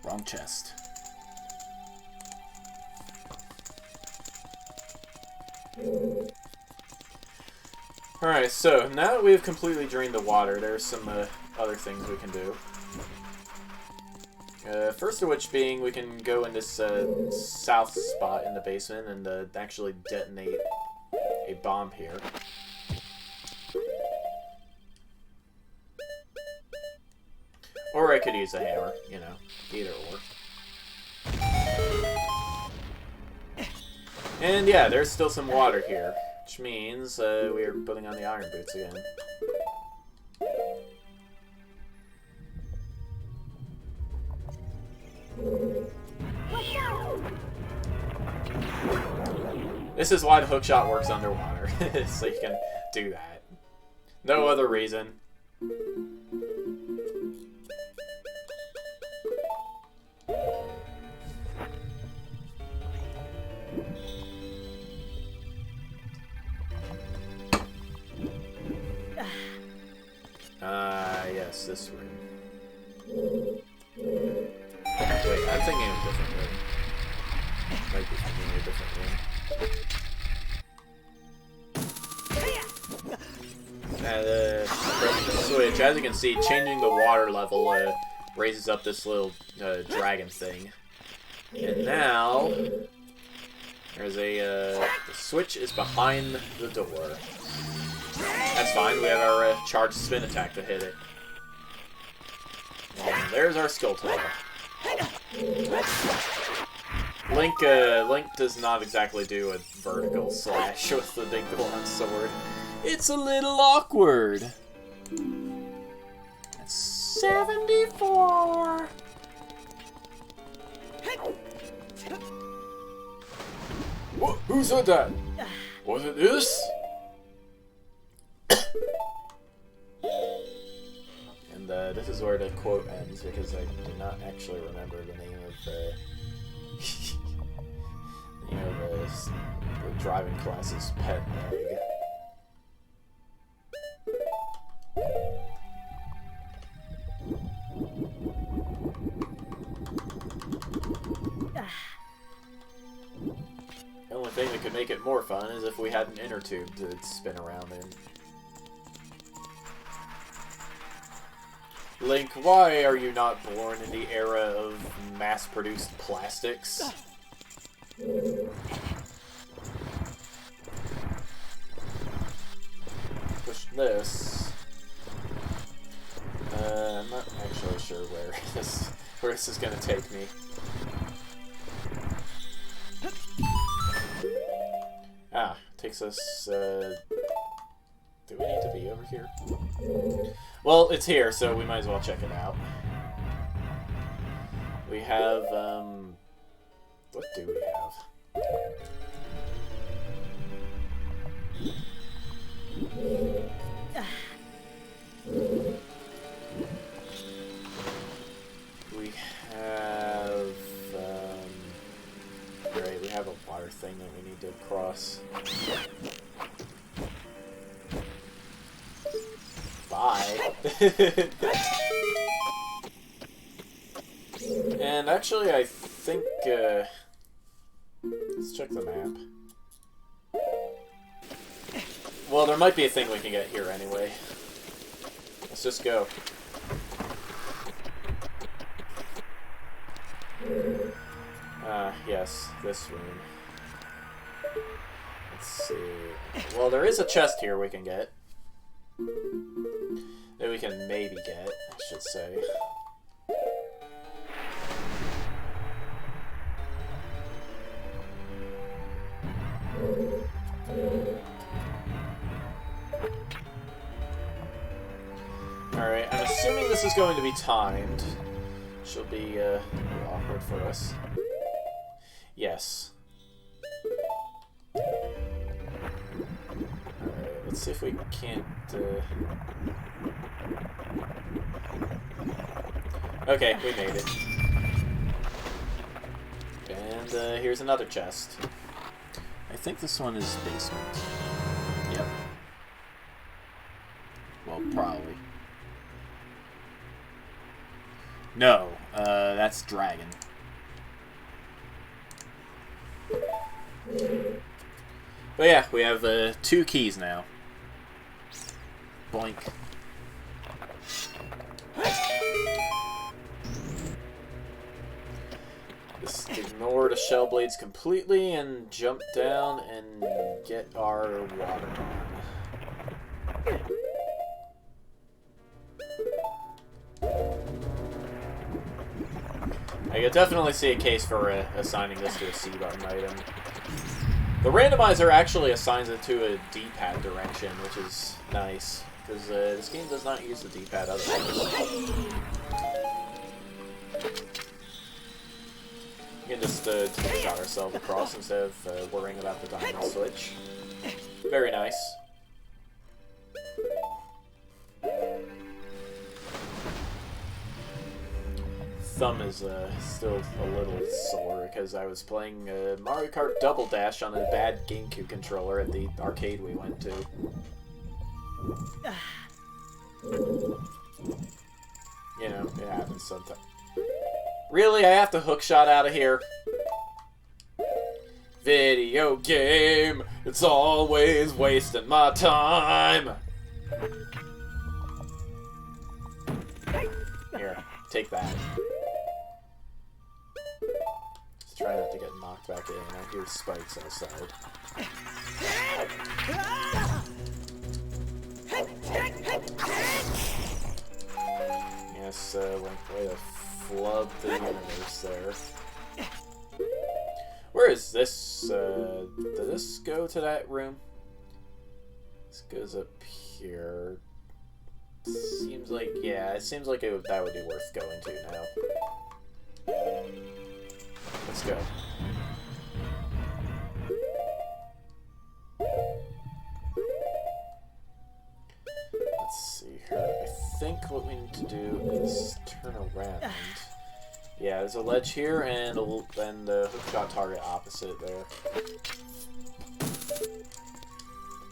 Wrong chest. Alright, so now that we've completely drained the water, there's some other things we can do. First of which being we can go in this south spot in the basement and actually detonate a bomb here. Or I could use a hammer, you know, either or. And yeah, there's still some water here, which means we are putting on the iron boots again. This is why the hookshot works underwater, so you can do that. No other reason. Yes, this room. Wait, I'm thinking of a different room. Might be thinking of a different room. Pressing the switch, as you can see, changing the water level raises up this little dragon thing. And now, there's the switch is behind the door. That's fine, we have our charged spin attack to hit it. And there's our skull tail. Link does not exactly do a vertical slash with the big glowing sword. It's a little awkward. That's 74. What? Who said that? Was it this? And this is where the quote ends because I do not actually remember the name of the driving class's pet egg. The only thing that could make it more fun is if we had an inner tube to spin around in. Link, why are you not born in the era of mass-produced plastics? Push this. I'm not actually sure where this is gonna take me. Ah, takes us, do we need to be over here? Well, it's here, so we might as well check it out. We have, what do we have? thing that we need to cross. Bye. And actually, I think, let's check the map. Well, there might be a thing we can get here anyway. Let's just go. Yes, this room. Let's see. Well, there is a chest here we can get. That we can maybe get, I should say. Alright, I'm assuming this is going to be timed. She'll be awkward for us. Yes. Alright, let's see if we can't... Okay, we made it. And here's another chest. I think this one is basement. Yep. Well, probably. No, that's dragon. But yeah, we have 2 keys now. Boink. Just ignore the shell blades completely and jump down and get our water on. I could definitely see a case for assigning this to a C button item. The randomizer actually assigns it to a D-pad direction, which is nice, because this game does not use the D-pad otherwise. We can just shot ourselves across instead of worrying about the diamond switch. Very nice. Thumb is still a little sore because I was playing Mario Kart Double Dash on a bad GameCube controller at the arcade we went to. You know, it happens sometimes. Really? I have to hookshot out of here? Video game! It's always wasting my time! Here, take that. Just try not to get knocked back in. I hear spikes outside. Yes, way to flub the universe there. Where is this? Did this go to that room? This goes up here. Seems like, yeah, it seems like that would be worth going to now. Let's go. Let's see here. I think what we need to do is turn around. Yeah, there's a ledge here and a hookshot target opposite there.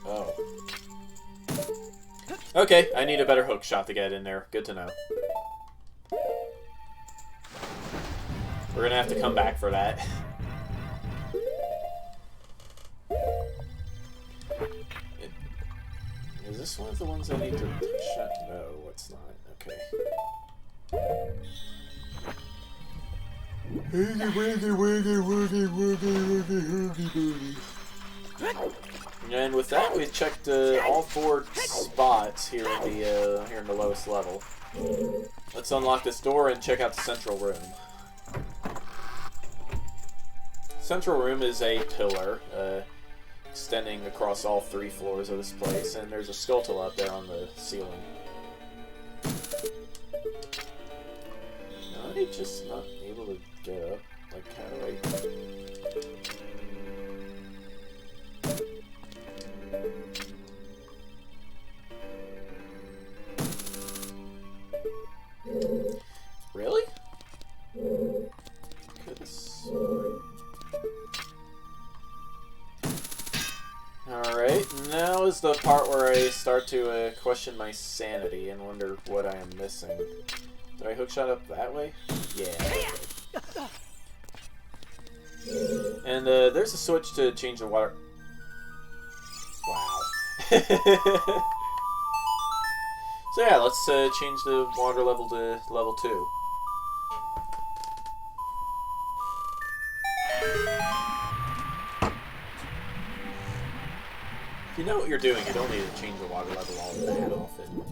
Oh. Okay, I need a better hookshot to get in there. Good to know. We're gonna have to come back for that. Is this one of the ones I need to shut? No, it's not. Okay. And with that, we've checked all 4 spots here in the lowest level. Let's unlock this door and check out the central room. Central room is a pillar extending across all 3 floors of this place, and there's a scuttle up there on the ceiling. Am I just not able to get up? Like, how do I... Really? Could've sworn. is the part where I start to question my sanity and wonder what I am missing. Did I hookshot up that way? Yeah. And there's a switch to change the water. Wow. So yeah, let's change the water level to level 2. If you know what you're doing, you don't need to change the water level all that often.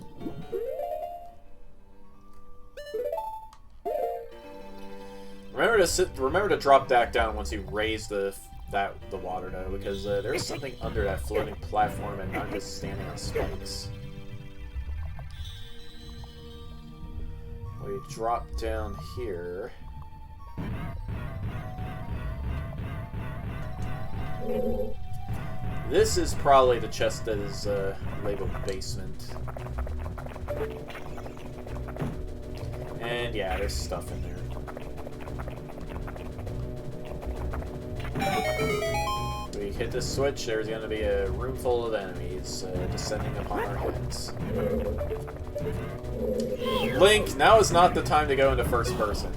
Remember to drop back down once you raise the water though, because there's something under that floating platform and not just standing on spikes. We drop down here. This is probably the chest that is labeled basement. And yeah, there's stuff in there. We hit this switch, there's going to be a room full of enemies descending upon our heads. Link, now is not the time to go into first person.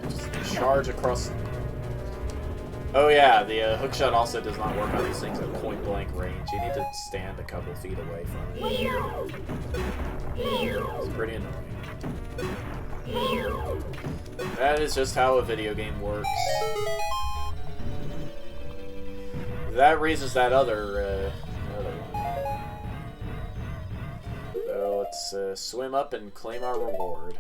Just charge across. Oh yeah, the hookshot also does not work on these things at point-blank range. You need to stand a couple feet away from it. It's pretty annoying. That is just how a video game works. That raises that other one. So let's swim up and claim our reward.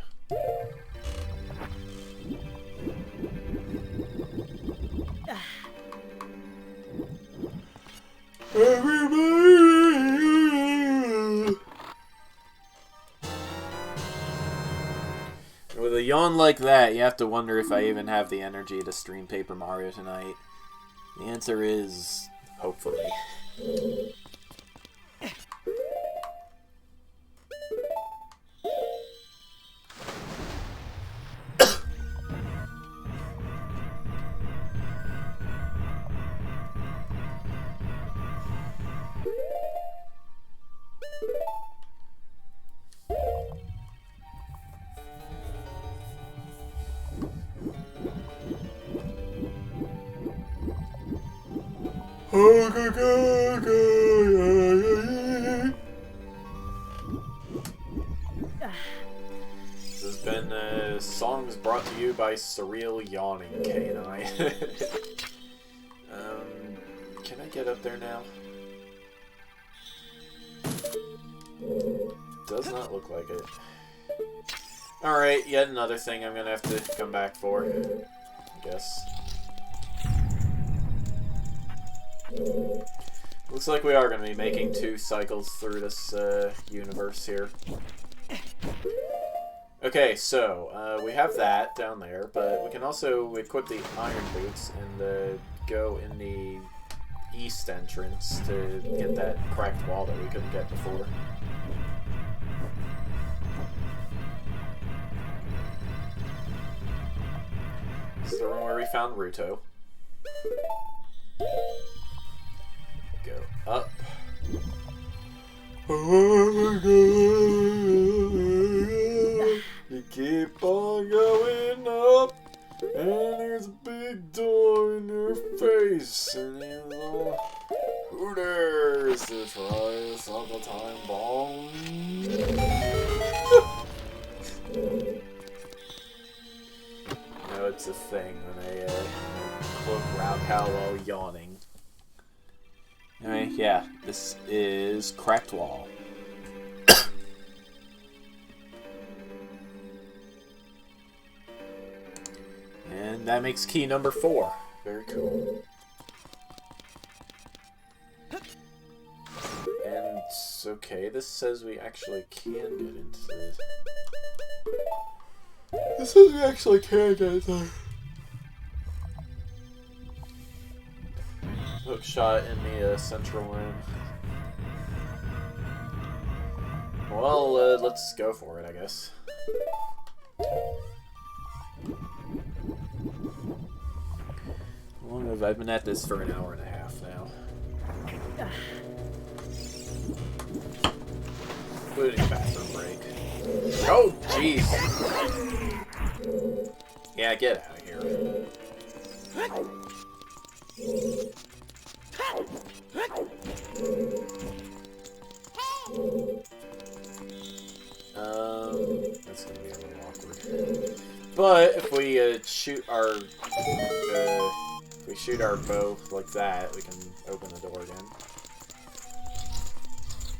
With a yawn like that, you have to wonder if I even have the energy to stream Paper Mario tonight. The answer is, hopefully. This has been songs brought to you by surrealcanine. Can I get up there now? Does not look like it. Alright, yet another thing I'm gonna have to come back for, I guess. Looks like we are going to be making 2 cycles through this universe here. Okay, so we have that down there, but we can also equip the iron boots and go in the east entrance to get that cracked wall that we couldn't get before. This is the room where we found Ruto. Go up. You keep on going up, and there's a big door in your face, and he's all, who dares to try us on the time bomb? You know, it's a thing when I quote Raocow while yawning. Anyway, yeah, this is Cracked Wall. And that makes key number 4. Very cool. And it's okay, this says we actually can get into this. This says we actually can get into hookshot in the central room. Well, let's go for it, I guess. How long have I been at this for? An hour and a half now. Including a bathroom break. Oh, jeez! Yeah, get out of here. That's gonna be a little awkward. But if we shoot our bow like that, we can open the door again.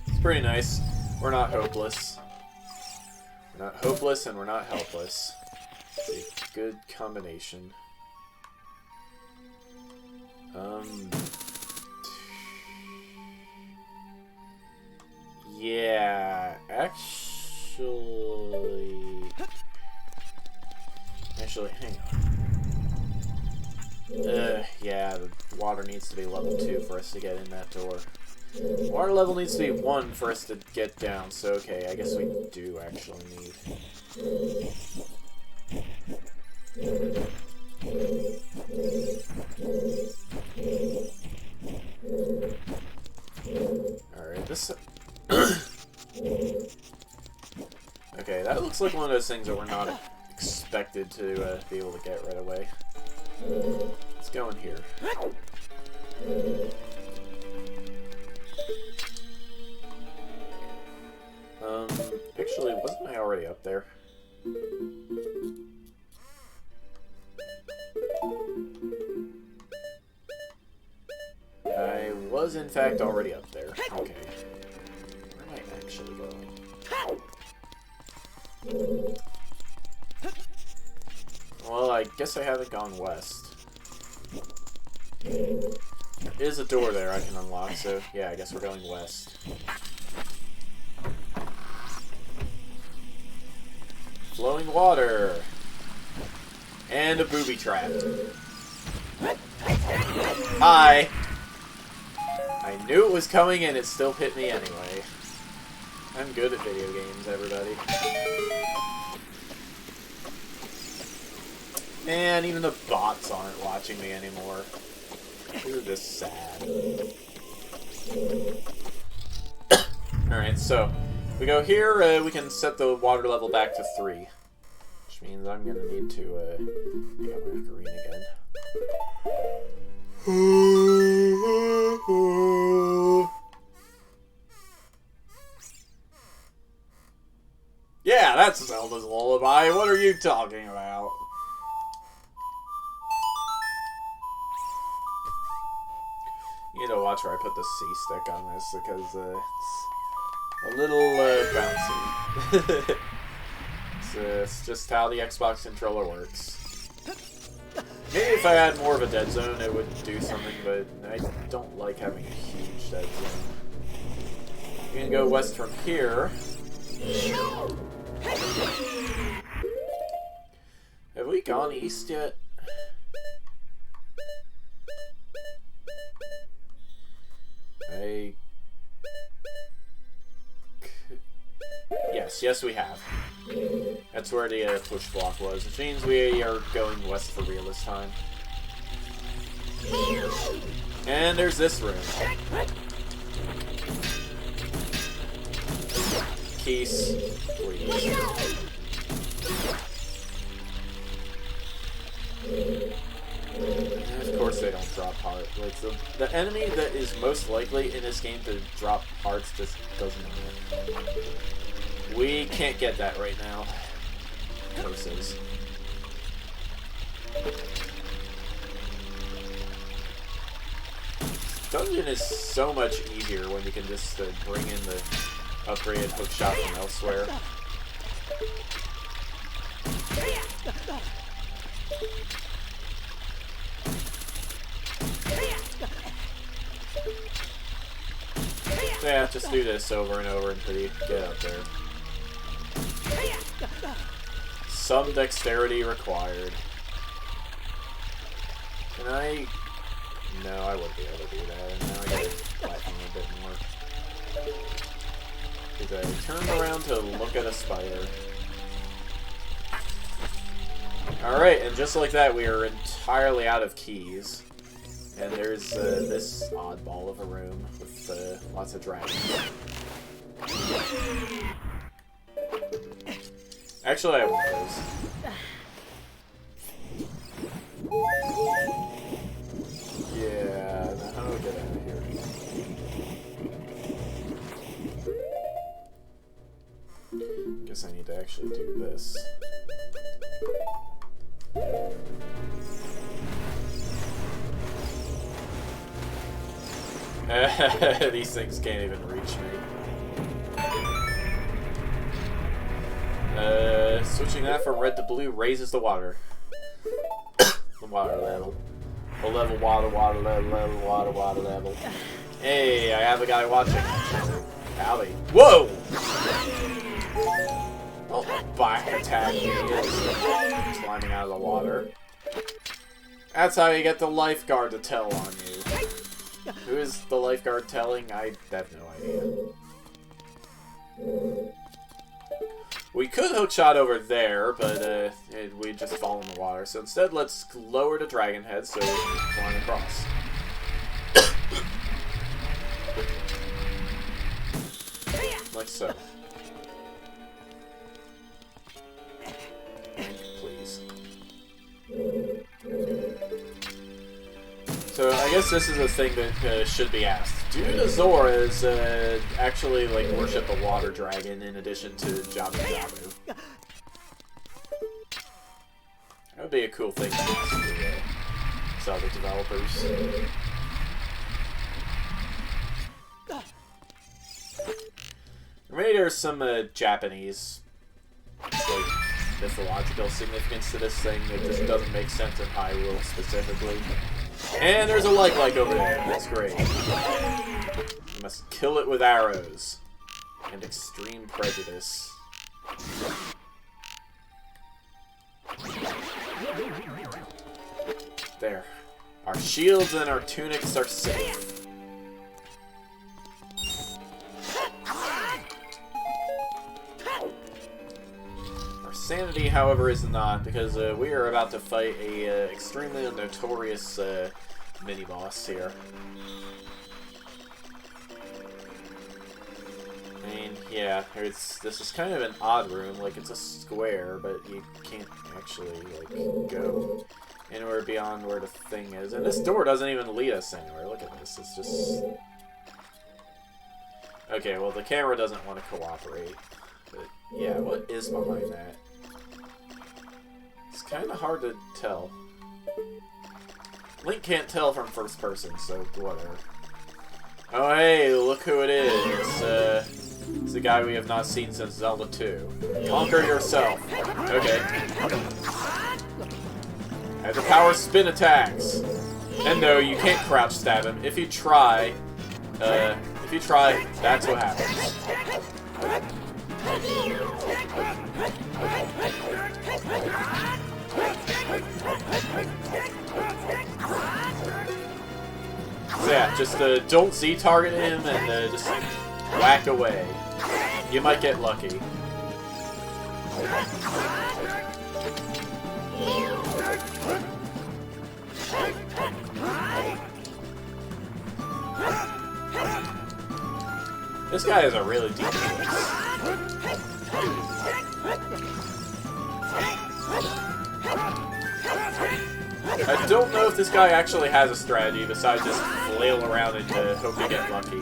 It's pretty nice. We're not hopeless. We're not hopeless, and we're not helpless. It's a good combination. Yeah, actually, hang on. Yeah, the water needs to be level 2 for us to get in that door. Water level needs to be 1 for us to get down, so okay, I guess we do actually need... Alright, this... Okay, that looks like one of those things that we're not expected to be able to get right away. Let's go in here. Actually, wasn't I already up there? I was, in fact, already up there. Okay. Where am I actually going? Well, I guess I haven't gone west. There is a door there I can unlock, so yeah, I guess we're going west. Flowing water! And a booby trap. Hi! I knew it was coming and it still hit me anyway. I'm good at video games, everybody. Man, even the bots aren't watching me anymore. Isn't this sad? Alright, so we go here, we can set the water level back to 3. Which means I'm gonna need to pick up my ocarina again. Yeah, that's Zelda's lullaby. What are you talking about? You need to watch where I put the C-stick on this because it's a little bouncy. It's just how the Xbox controller works. Maybe if I had more of a dead zone, it would do something, but I don't like having a huge dead zone. We're gonna go west from here. Have we gone east yet? Yes, we have. That's where the push block was, which means we are going west for real this time. And there's this room. Keys, please. And of course they don't drop heart. Like, the enemy that is most likely in this game to drop hearts just doesn't exist. We can't get that right now. Curses. Dungeon is so much easier when you can just bring in the upgraded hookshot from elsewhere. Yeah, just do this over and over until you get up there. Some dexterity required. Can I... No, I wouldn't be able to do that. And now I gotta platform a bit more. Did I turn around to look at a spider? Alright, and just like that, we are entirely out of keys. And there's this oddball of a room with lots of dragons. Actually, I want those. Yeah, now how do I get out of here? Guess I need to actually do this. These things can't even reach me. Switching that from red to blue raises the water. The water level. The level, water level. Hey, I have a guy watching. Howdy. Whoa! Oh, back attack me. It's climbing out of the water. That's how you get the lifeguard to tell on you. Who is the lifeguard telling? I have no idea. We could hookshot over there, but we'd just fall in the water. So instead, let's lower the dragon head so we can climb across. Like so. Please. So I guess this is a thing that should be asked. Do the Zoras actually like worship the water dragon in addition to Jabu Jabu? That would be a cool thing to ask the Zelda developers. Or maybe there's some Japanese like mythological significance to this thing that just doesn't make sense in Hyrule specifically. And there's a like over there. That's great. You must kill it with arrows. And extreme prejudice. There. Our shields and our tunics are safe. Our sanity, however, is not, because we are about to fight a extremely notorious mini-boss here. I mean, yeah, this is kind of an odd room, like it's a square, but you can't actually, like, go anywhere beyond where the thing is. And this door doesn't even lead us anywhere. Look at this, it's just... Okay, well, the camera doesn't want to cooperate. But, yeah, what is behind that? It's kind of hard to tell. Link can't tell from first person, so whatever. Oh, hey, look who it is. It's the guy we have not seen since Zelda 2. Conquer yourself. Okay. Has the power spin attacks. And no, you can't crouch stab him. If you try, that's what happens. So yeah, just don't Z-target him and just whack away. You might get lucky. This guy has a really deep voice. I don't know if this guy actually has a strategy besides just flail around and hope to get lucky.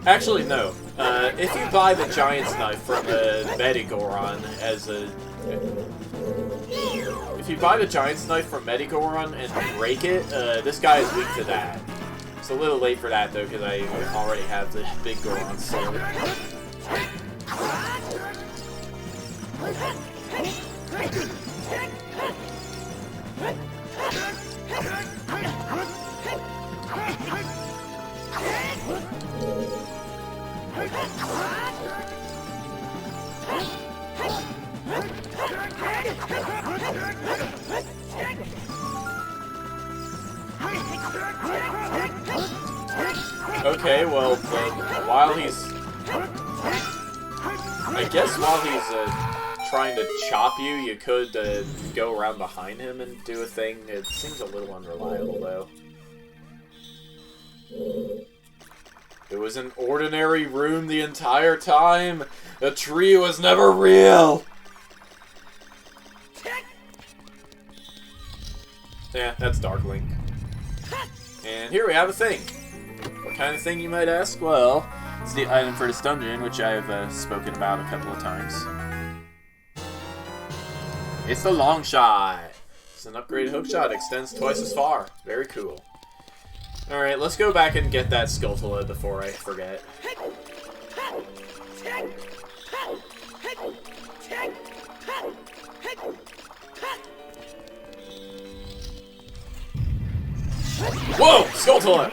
Actually, no. If you buy the Giant's Knife from Medigoron as a... If you buy the Giant's Knife from Medigoron and break it, this guy is weak to that. It's a little late for that, though, because I already have the Big Goron sword. Okay, well, while he's... I guess while he's trying to chop you, you could go around behind him and do a thing. It seems a little unreliable, though. It was an ordinary room the entire time. The tree was never real. Yeah, that's Dark Link. And here we have a thing. What kind of thing, you might ask? Well, it's the item for this dungeon, which I've spoken about a couple of times. It's the long shot. It's an upgraded hook shot. Extends twice as far. Very cool. Alright, let's go back and get that Skulltula before I forget. Whoa! Skulltula!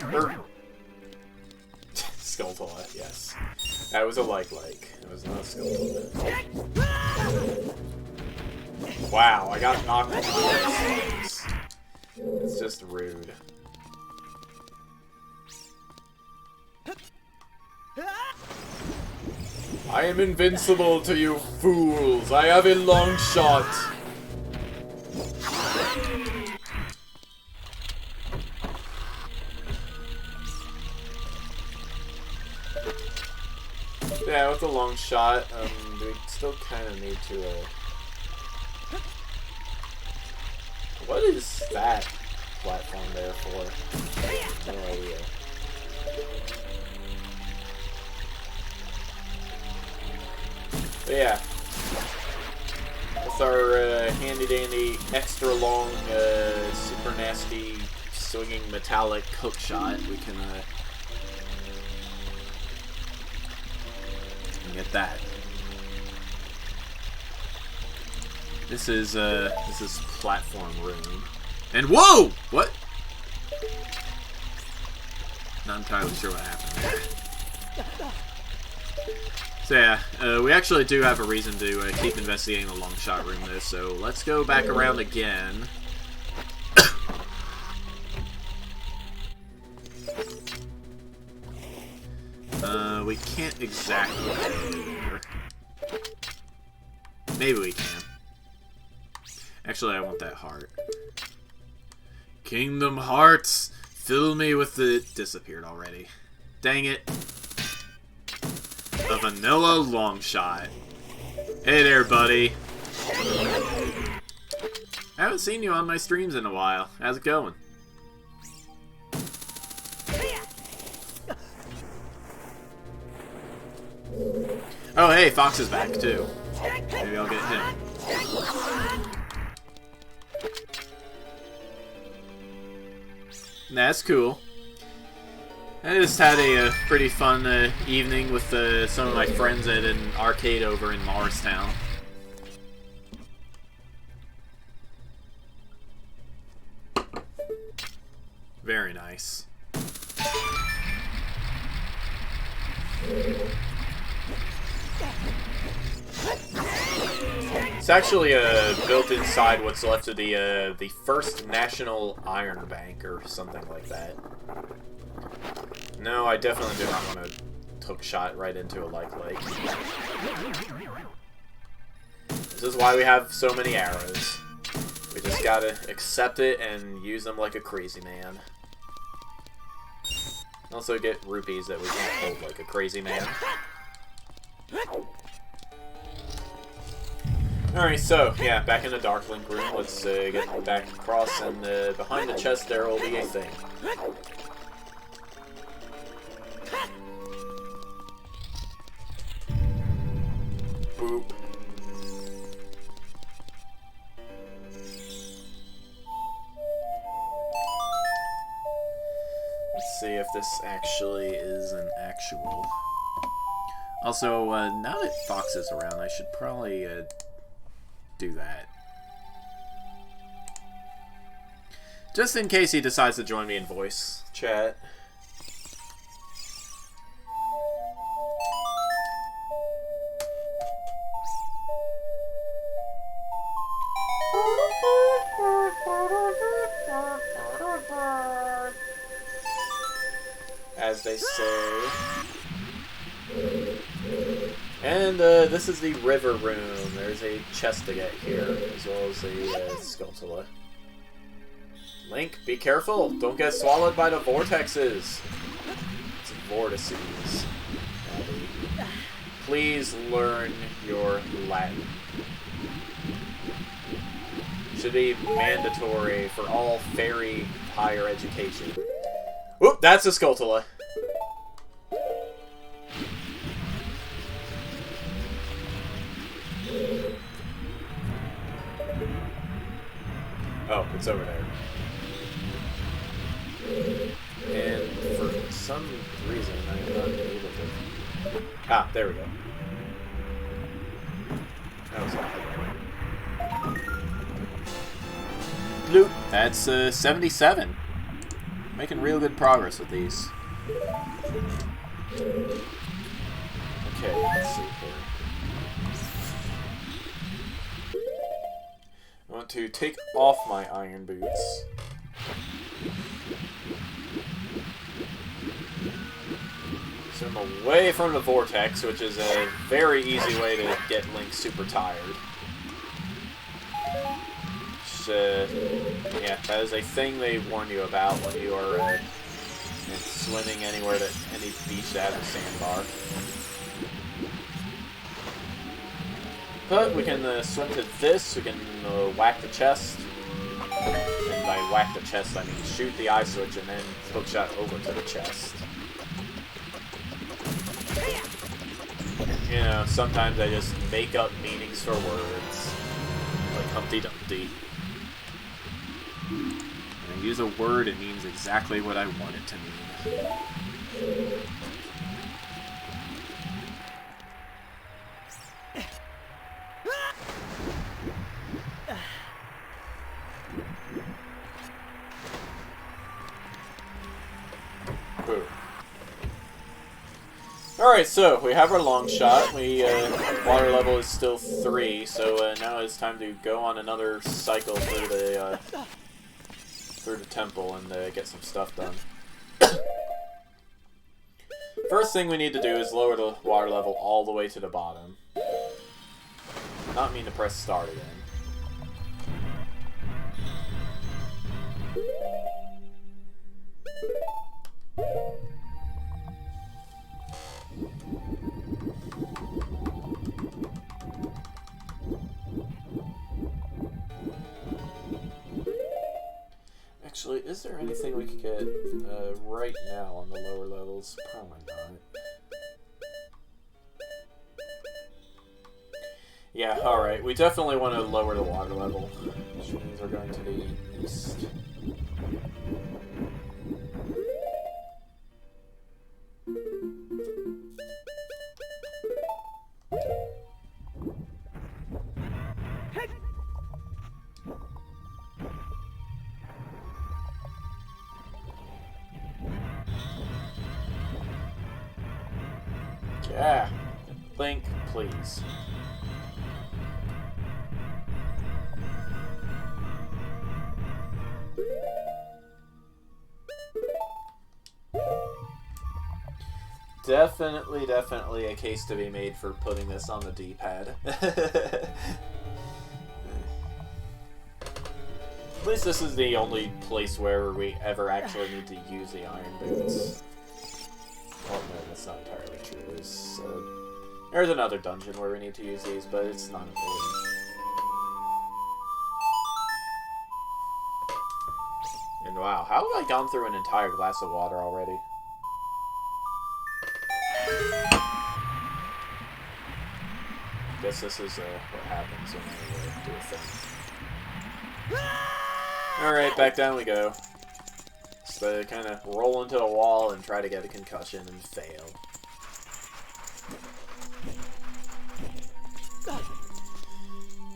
Skulltula, yes. That was a like-like. It was not a Skulltula. Wow, I got knocked into those things. It's just rude. I am invincible to you fools. I have a long shot. Yeah, with the long shot, we still kind of need to, What is that platform there for? No idea. But yeah. With our, handy-dandy, extra-long, super nasty, swinging metallic hook shot, we can, get that. This is platform room. And whoa! What? Not entirely sure what happened there. So yeah, we actually do have a reason to keep investigating the long shot room though, so let's go back around again. We can't exactly go there. Maybe we can. Actually, I want that heart. Kingdom Hearts! Fill me with the... Disappeared already. Dang it. A vanilla long shot. Hey there, buddy. I haven't seen you on my streams in a while. How's it going? Oh, hey, Fox is back, too. Maybe I'll get him. That's cool. I just had a pretty fun evening with some of my friends at an arcade over in Morristown. Very nice. It's actually built inside what's left of the First National Iron Bank or something like that. No, I definitely do not want to hook shot right into a like. This is why we have so many arrows. We just gotta accept it and use them like a crazy man. Also get rupees that we can hold like a crazy man. Alright, so, yeah, back in the Dark Link room. Let's get back across, and behind the chest there will be a thing. Boop. Let's see if this actually is an actual... Also, now that Fox is around, I should probably, do that. Just in case he decides to join me in voice chat. as they say. And this is the river room. There's a chest to get here, as well as a Skulltula. Link, be careful! Don't get swallowed by the vortexes! It's vortices. Abby. Please learn your Latin. Should be mandatory for all fairy higher education. Oop, that's a Skulltula. Oh, it's over there. And for some reason, I am not able to... Ah, there we go. That was awesome. Bloop. That's 77. Making real good progress with these. Okay, let's see here. I want to take off my iron boots. So I'm away from the vortex, which is a very easy way to get Link super tired. Which, yeah, that is a thing they warn you about when you are swimming anywhere that any beach that has a sandbar. But we can swim to this, we can whack the chest. And by whack the chest, I mean shoot the eye switch and then hookshot over to the chest. You know, sometimes I just make up meanings for words. Like Humpty Dumpty. When I use a word, it means exactly what I want it to mean. Alright, so we have our long shot. Water level is still 3, so now it's time to go on another cycle through the temple and get some stuff done. First thing we need to do is lower the water level all the way to the bottom. Not mean to press start again. Actually, is there anything we could get right now on the lower levels? Probably not. Yeah, alright. We definitely want to lower the water level, which means we're going to the east. Yeah. Link, please. Definitely a case to be made for putting this on the D-pad. At least this is the only place where we ever actually need to use the iron boots. Well, no, that's not entirely true. There's another dungeon where we need to use these, but it's not important. And wow, how have I gone through an entire glass of water already? Guess this is what happens when I do a thing. Alright, back down we go. So kind of roll into a wall and try to get a concussion and fail.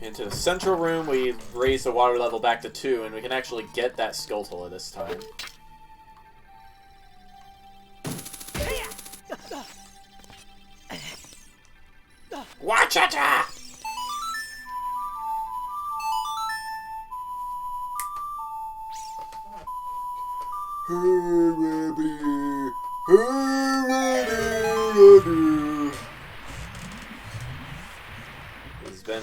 Into the central room, we raise the water level back to 2, and we can actually get that Skulltula this time. Watch it! Hey, baby! This has been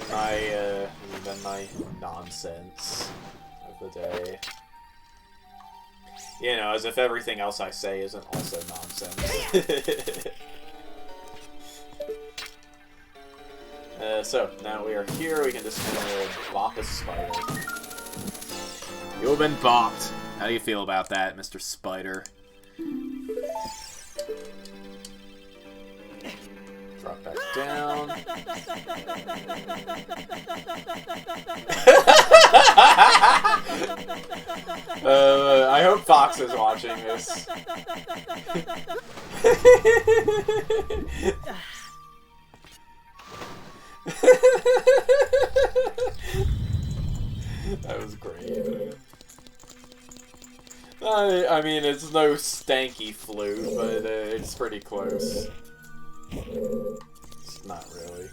my nonsense of the day. You know, as if everything else I say isn't also nonsense. So, now we are here, we can just bop a spider. You've been bopped. How do you feel about that, Mr. Spider? Drop back down. I hope Fox is watching this. That was great. I mean, it's no stanky flute, but it's pretty close. It's not really.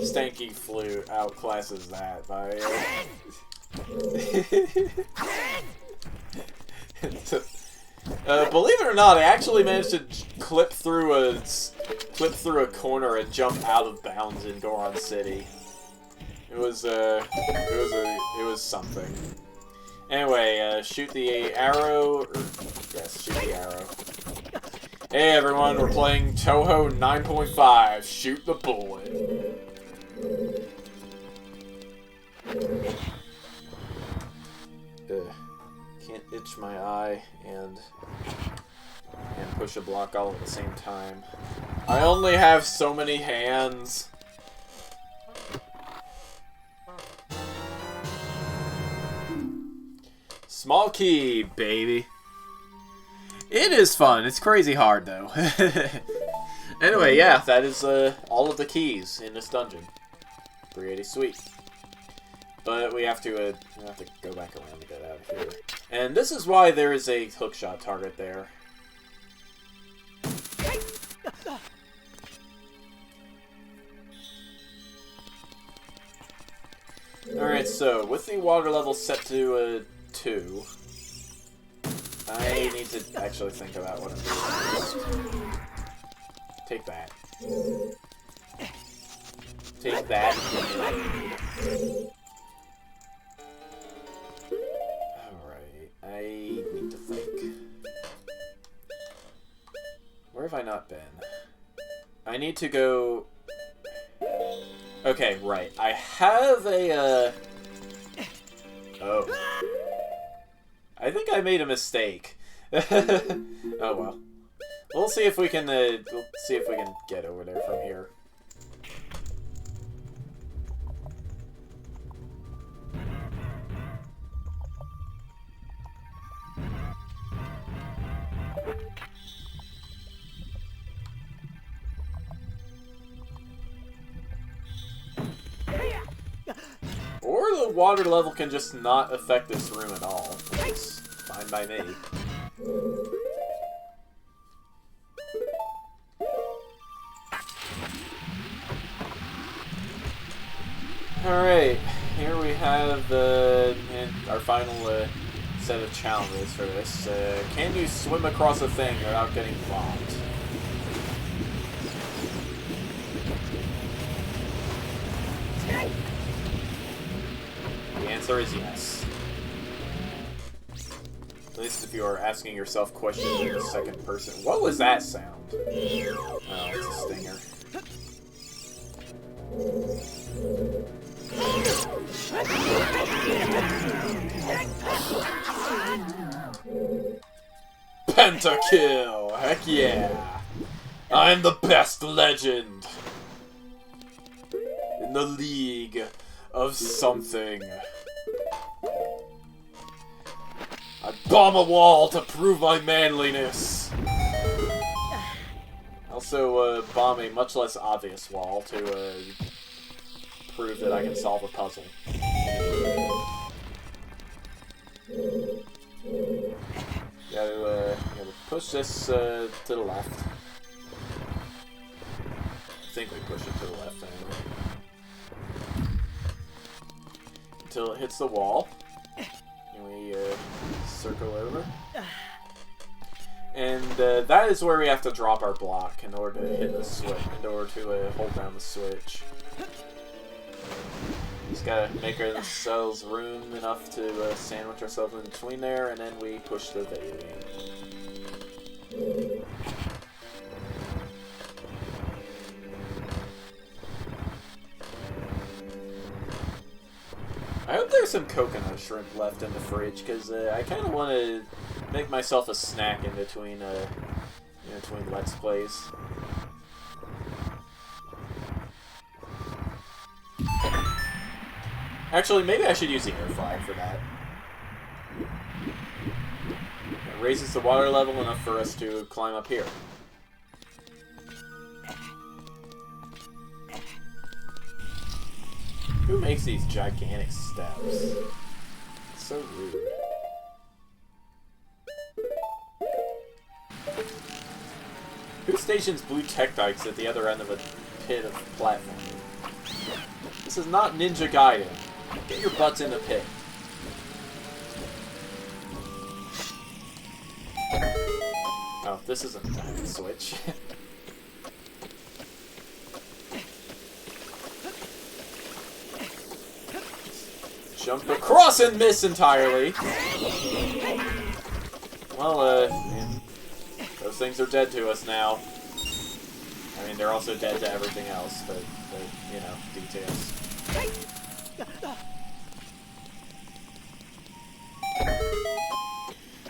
Stanky flute outclasses that by... believe it or not, I actually managed to clip through a corner and jump out of bounds in Goron City. It was something. Anyway, shoot the arrow. Yes, shoot the arrow. Hey everyone, we're playing Toho 9.5. Shoot the bullet. Can't itch my eye and push a block all at the same time. I only have so many hands. Small key, baby. It is fun. It's crazy hard, though. Anyway, yeah, that is all of the keys in this dungeon. Pretty sweet. But we have to go back around to get out of here. And this is why there is a hookshot target there. Alright, so with the water level set to 2, I need to actually think about what I'm doing next. Take that. Take that. Alright, I need to think. Where have I not been? I need to go... Okay, right. I have a, Oh. I think I made a mistake. Oh well. We'll see if we can, get over there from here. Or the water level can just not affect this room at all, which is fine by me. Alright, here we have our final set of challenges for this. Can you swim across a thing without getting bombed? The answer is yes. At least if you are asking yourself questions in the second person. What was that sound? Oh, it's a stinger. Pentakill! Heck yeah! I'm the best legend! In the League of something. I bomb a wall to prove my manliness. Also, bomb a much less obvious wall to prove that I can solve a puzzle. Gotta push this to the left. I think we push it to the left anyway. Until it hits the wall. And we circle over. And that is where we have to drop our block in order to hit the switch, in order to hold down the switch. Just gotta make ourselves room enough to sandwich ourselves in between there, and then we push the veiling. I hope there's some coconut shrimp left in the fridge, because I kind of want to make myself a snack in between Let's Plays. Actually, maybe I should use the air fryer for that. It raises the water level enough for us to climb up here. Who makes these gigantic steps? It's so rude. Who stations blue tech dikes at the other end of a pit of platform? This is not Ninja Gaiden. Get your butts in the pit. Oh, this isn't a switch. Jump across and miss entirely. Well, man, those things are dead to us now. I mean, they're also dead to everything else, but you know, details.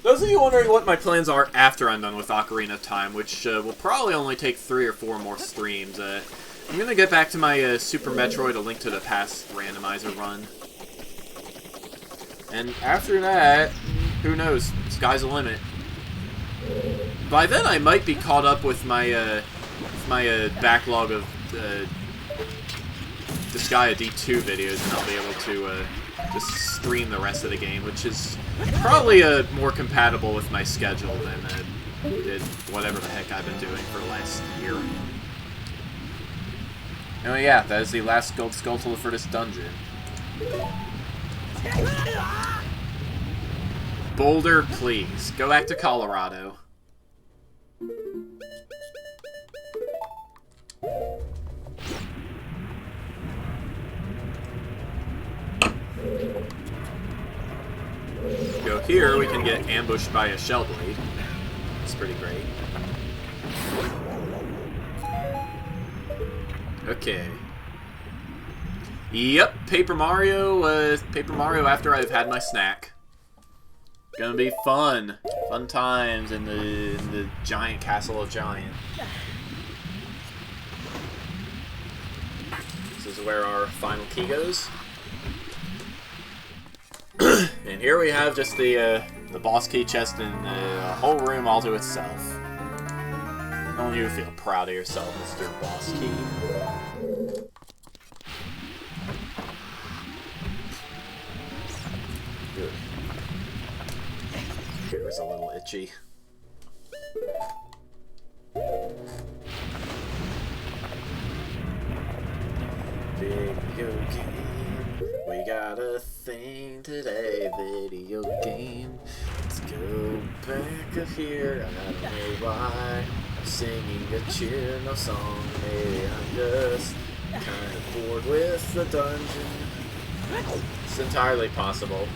Those of you wondering what my plans are after I'm done with Ocarina of Time, which will probably only take 3 or 4 more streams, I'm going to get back to my Super Metroid A Link to the Past randomizer run. And after that, who knows? Sky's the limit. By then, I might be caught up with my backlog of Disgaea D2 videos, and I'll be able to just stream the rest of the game, which is probably more compatible with my schedule than whatever the heck I've been doing for the last year. Oh yeah, that is the last gold skull for this dungeon. Boulder, please. Go back to Colorado. Go here, we can get ambushed by a shell blade. It's pretty great. Okay. Yep, Paper Mario after I've had my snack. Gonna be fun. Fun times in the giant castle of Giant. This is where our final key goes. And here we have just the boss key chest and a whole room all to itself. Only you feel proud of yourself, Mr. Boss Key. Good. Here's a little itchy. Video game, we got a thing today. Video game, let's go back up here. I don't know why I'm singing a cheer, no song. Maybe I'm just kind of bored with the dungeon. It's entirely possible.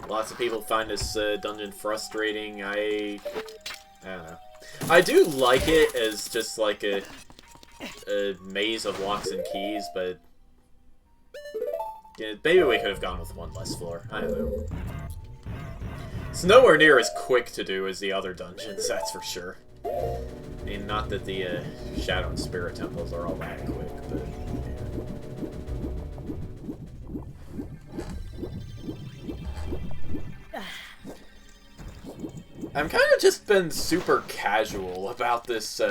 Lots of people find this dungeon frustrating. I don't know. I do like it as just like a maze of locks and keys, but yeah, maybe we could have gone with one less floor. I don't know. It's nowhere near as quick to do as the other dungeons, that's for sure. I mean, not that the Shadow and Spirit temples are all that quick, but yeah. I'm kind of just been super casual about this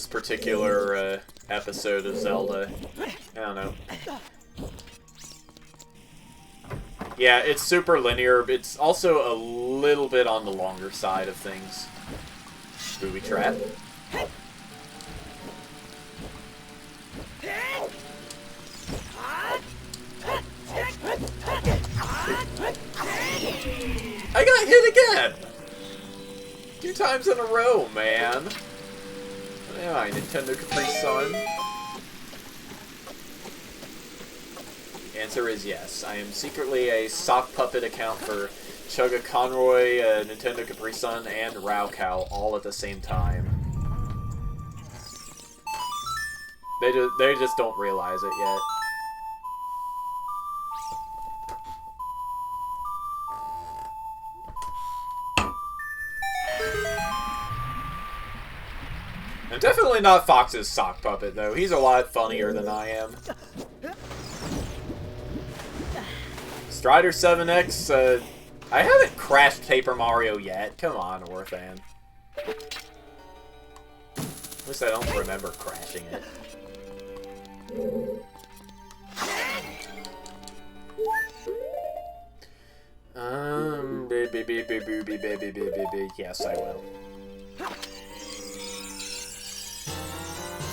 particular episode of Zelda. I don't know. Yeah, it's super linear, but it's also a little bit on the longer side of things. Booby trap. I got hit again! 2 times in a row, man. What am I, Nintendo Capri Sun? Answer is yes. I am secretly a sock puppet account for Chugga Conroy, Nintendo Capri Sun, and Raocow all at the same time. They just don't realize it yet. I'm definitely not Fox's sock puppet, though. He's a lot funnier than I am. Strider 7X, I haven't crashed Paper Mario yet. Come on, Orphan. At least I don't remember crashing it. Yes, I will.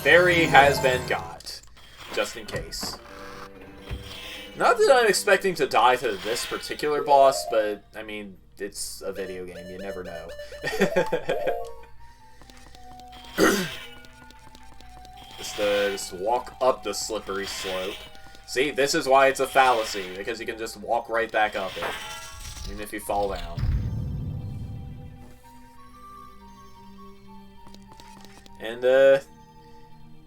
Fairy has been got, just in case. Not that I'm expecting to die to this particular boss, but, I mean, it's a video game, you never know. Just walk up the slippery slope. See, this is why it's a fallacy, because you can just walk right back up it, even if you fall down. And,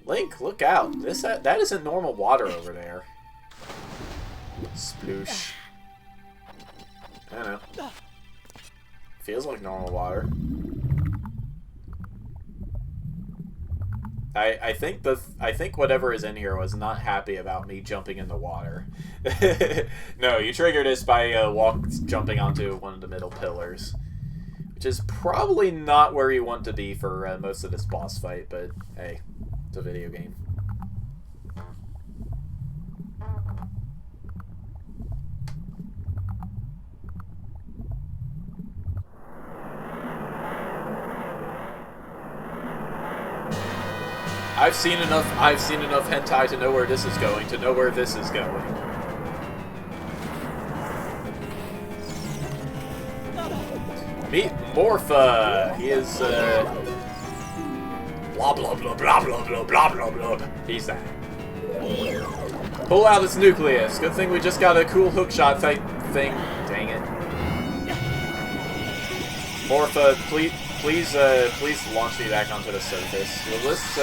Link, look out. That isn't normal water over there. Sploosh. I don't know. Feels like normal water. I think whatever is in here was not happy about me jumping in the water. No, you triggered this by jumping onto one of the middle pillars, which is probably not where you want to be for most of this boss fight. But hey, it's a video game. I've seen enough hentai to know where this is going, to know where this is going. Meet Morpha! He is, blah blah blah blah blah blah blah blah blah. He's that. Pull out its nucleus. Good thing we just got a cool hookshot thing. Dang it. Morpha, please launch me back onto the surface. Well, let's,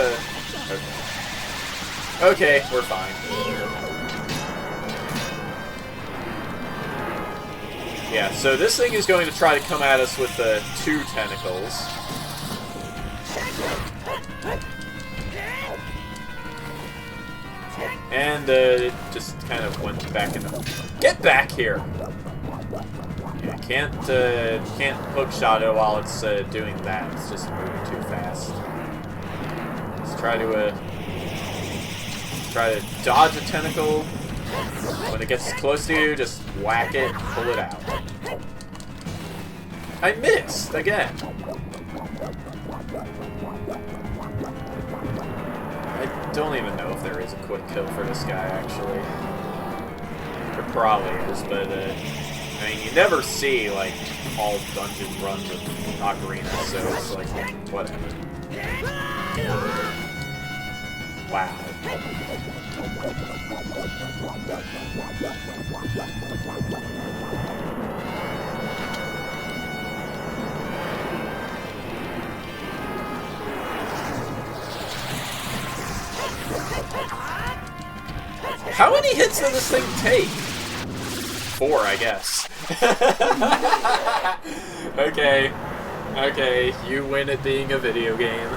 okay, we're fine. Yeah, so this thing is going to try to come at us with 2 tentacles. And it just kind of went back in the... Get back here! Yeah, can't hook shot it while it's doing that. It's just moving too fast. Let's try to dodge a tentacle. When it gets close to you, just whack it, pull it out. I missed again. I don't even know if there is a quick kill for this guy, actually. There probably is, but I mean, you never see, like, all dungeon runs of Ocarina, so it's like, whatever. Wow. How many hits does this thing take? 4, I guess. Okay. Okay, you win at being a video game.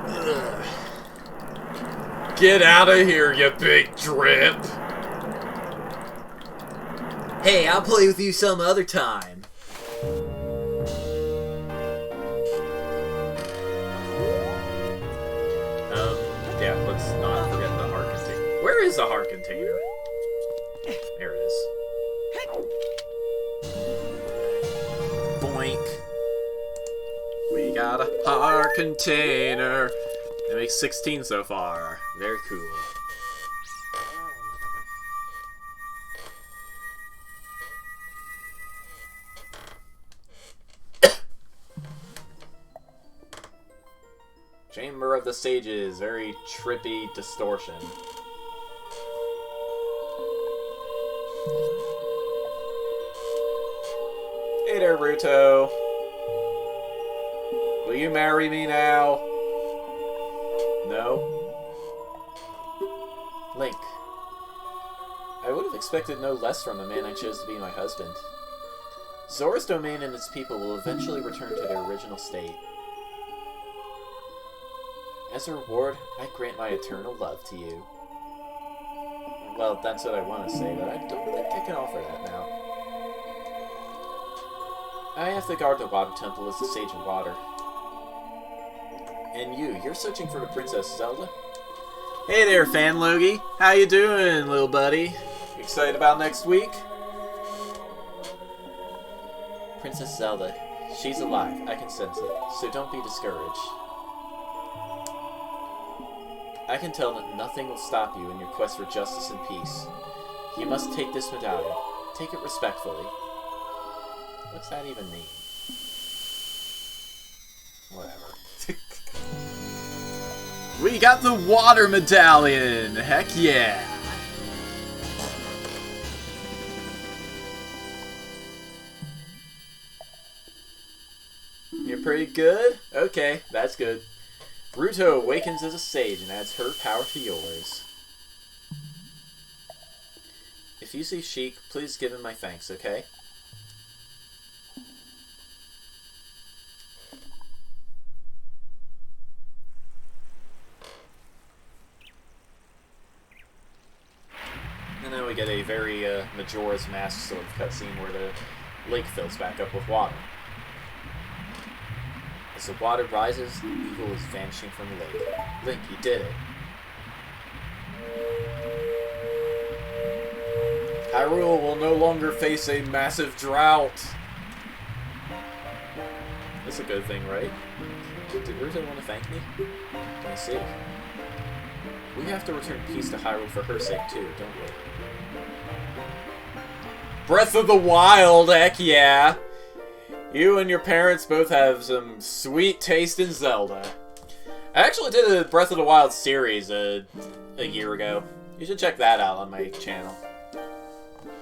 Ugh. Get out of here, you big drip! Hey, I'll play with you some other time. Yeah, let's not forget the heart container. Where is the heart container? There it is. Boink. We got a heart container. It makes 16 so far. Very cool. Chamber of the Sages. Very trippy distortion. Hey there, Ruto. Will you marry me now? No? Link. I would have expected no less from the man I chose to be my husband. Zora's domain and its people will eventually return to their original state. As a reward, I grant my eternal love to you. Well, that's what I want to say, but I don't think I can offer that now. I have to guard the water temple as the Sage of Water. And you're searching for the Princess Zelda? Hey there, Fan Logie. How you doing, little buddy? Excited about next week? Princess Zelda. She's alive. I can sense it. So don't be discouraged. I can tell that nothing will stop you in your quest for justice and peace. You must take this medallion. Take it respectfully. What's that even mean? Whatever. We got the water medallion! Heck yeah! You're pretty good? Okay, that's good. Ruto awakens as a sage and adds her power to yours. If you see Sheik, please give him my thanks, okay? And then we get a very Majora's Mask sort of cutscene where the lake fills back up with water. As the water rises, the evil is vanishing from the lake. Link, you did it. Hyrule will no longer face a massive drought. That's a good thing, right? Did Ruto want to thank me? Let me see. We have to return peace to Hyrule for her sake too, don't we? Breath of the Wild, heck yeah! You and your parents both have some sweet taste in Zelda. I actually did a Breath of the Wild series a year ago. You should check that out on my channel.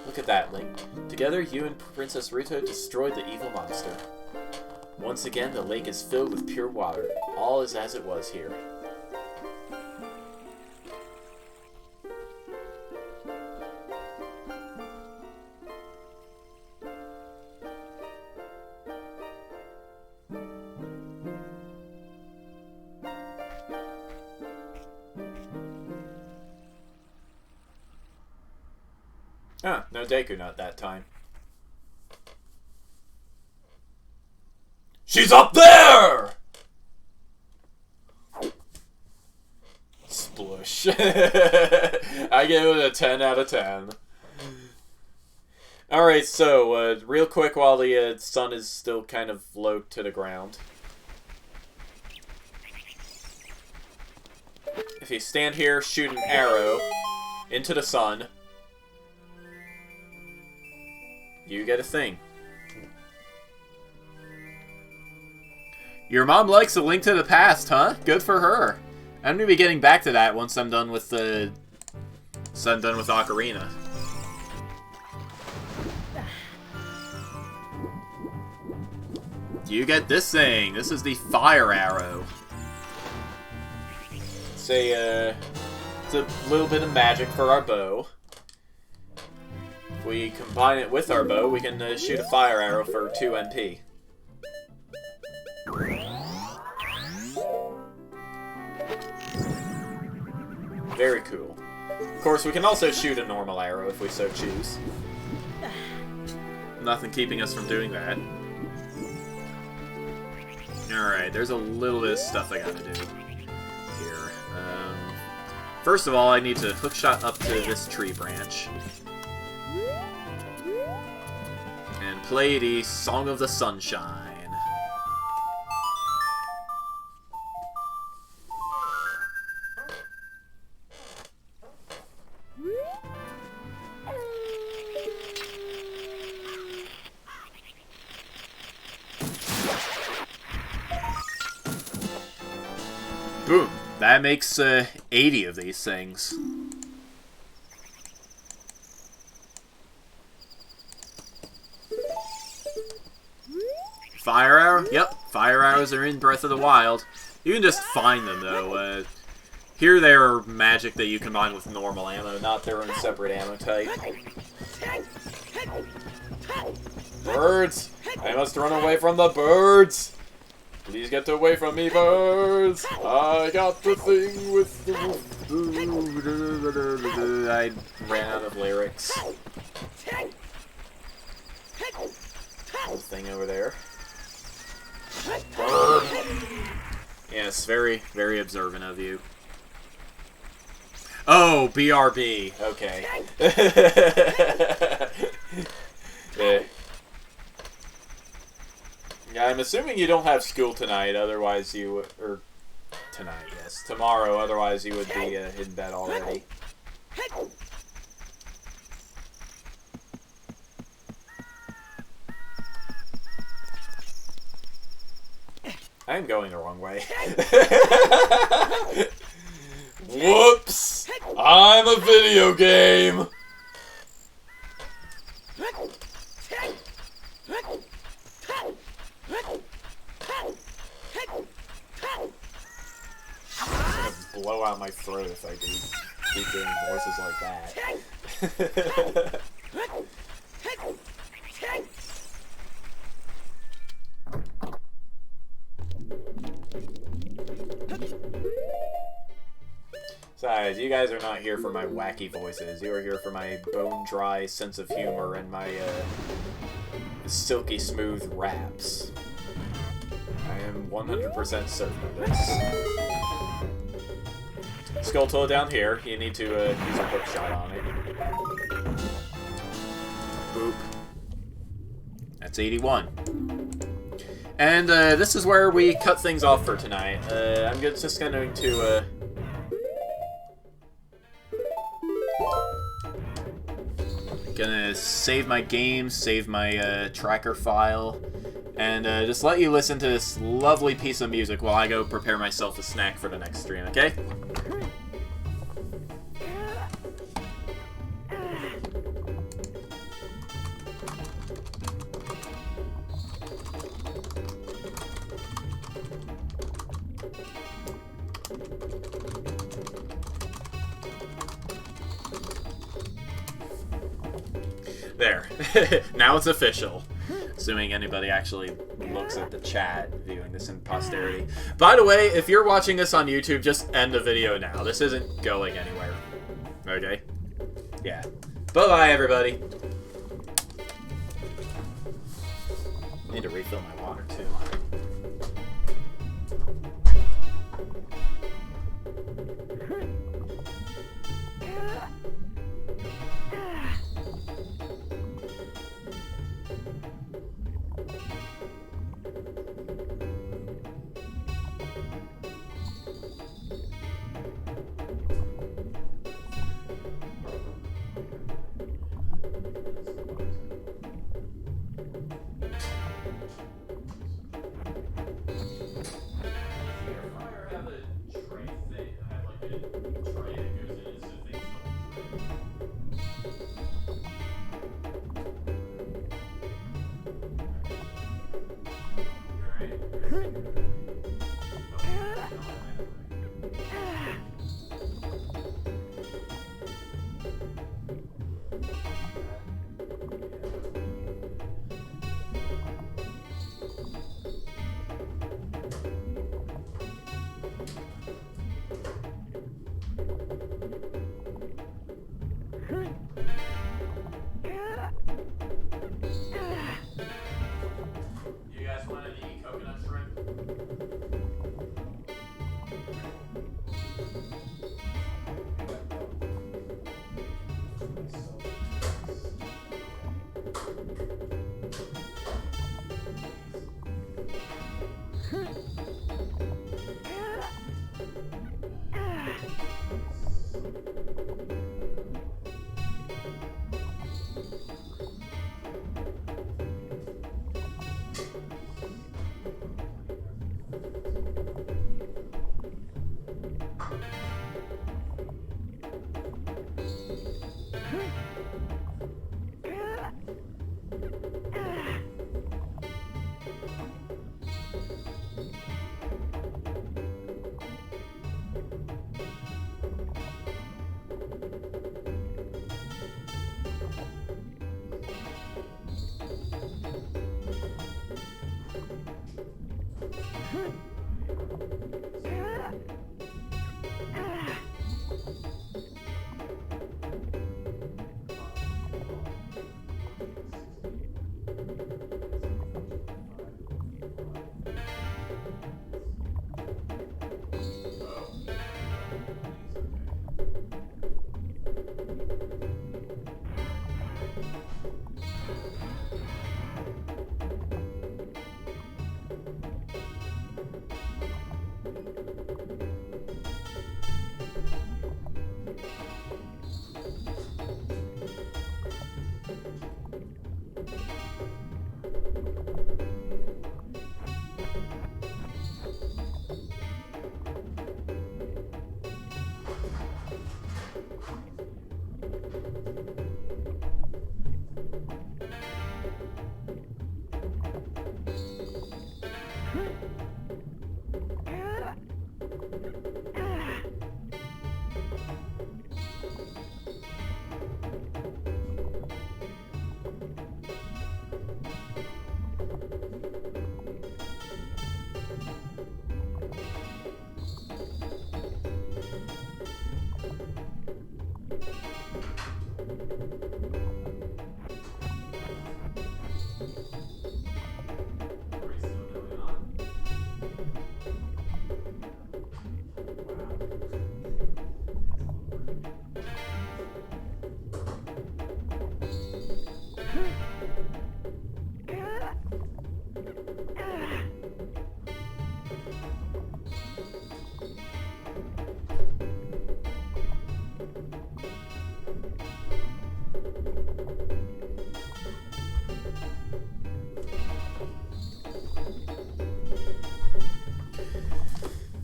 Look at that, Link. Together, you and Princess Ruto destroyed the evil monster. Once again, the lake is filled with pure water. All is as it was here. Huh, no Deku Nut that time. She's up there! Splush. I give it a 10 out of 10. Alright, so, real quick while the sun is still kind of low to the ground. If you stand here, shoot an arrow into the sun, you get a thing. Your mom likes A Link to the Past, huh? Good for her. I'm gonna be getting back to that once I'm done with Ocarina. You get this thing. This is the fire arrow. It's a little bit of magic for our bow. If we combine it with our bow, we can shoot a fire arrow for 2 MP. Very cool. Of course, we can also shoot a normal arrow if we so choose. Nothing keeping us from doing that. Alright, there's a little bit of stuff I gotta do here. First of all, I need to hookshot up to this tree branch. And play the Song of the Sunshine. Boom. That makes 80 of these things. Fire arrow? Yep, fire arrows are in Breath of the Wild. You can just find them, though. Here they are magic that you combine with normal ammo, not their own separate ammo type. Birds! I must run away from the birds! Please get away from me, birds! I got the thing with the... I ran out of lyrics. Whole thing over there. Bird! Yes, very, very observant of you. Oh, BRB. Okay. Yeah, I'm assuming you don't have school tonight, otherwise you... Or, tonight, yes. Tomorrow, otherwise you would be in bed already. I'm going the wrong way. Whoops! I'm a video game! I'm gonna blow out my throat if I keep doing voices like that. Besides, you guys are not here for my wacky voices. You are here for my bone-dry sense of humor and my silky smooth raps. I am 100% certain of this. Skull tool down here. You need to use a hook shot on it. Boop. That's 81. And this is where we cut things off for tonight. I'm just going to... Gonna save my game, save my tracker file, and just let you listen to this lovely piece of music while I go prepare myself a snack for the next stream, okay? There. Now it's official. Assuming anybody actually looks at the chat viewing this in posterity. By the way, if you're watching this on YouTube, just end the video now. This isn't going anywhere. Okay? Yeah. Bye-bye, everybody. I need to refill my water, too.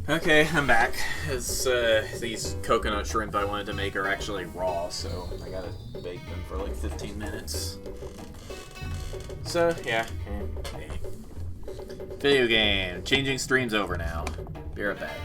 Okay, I'm back. These coconut shrimp I wanted to make are actually raw, so I gotta bake them for like 15 minutes. So, yeah. Video game. Changing streams over now. Be right back.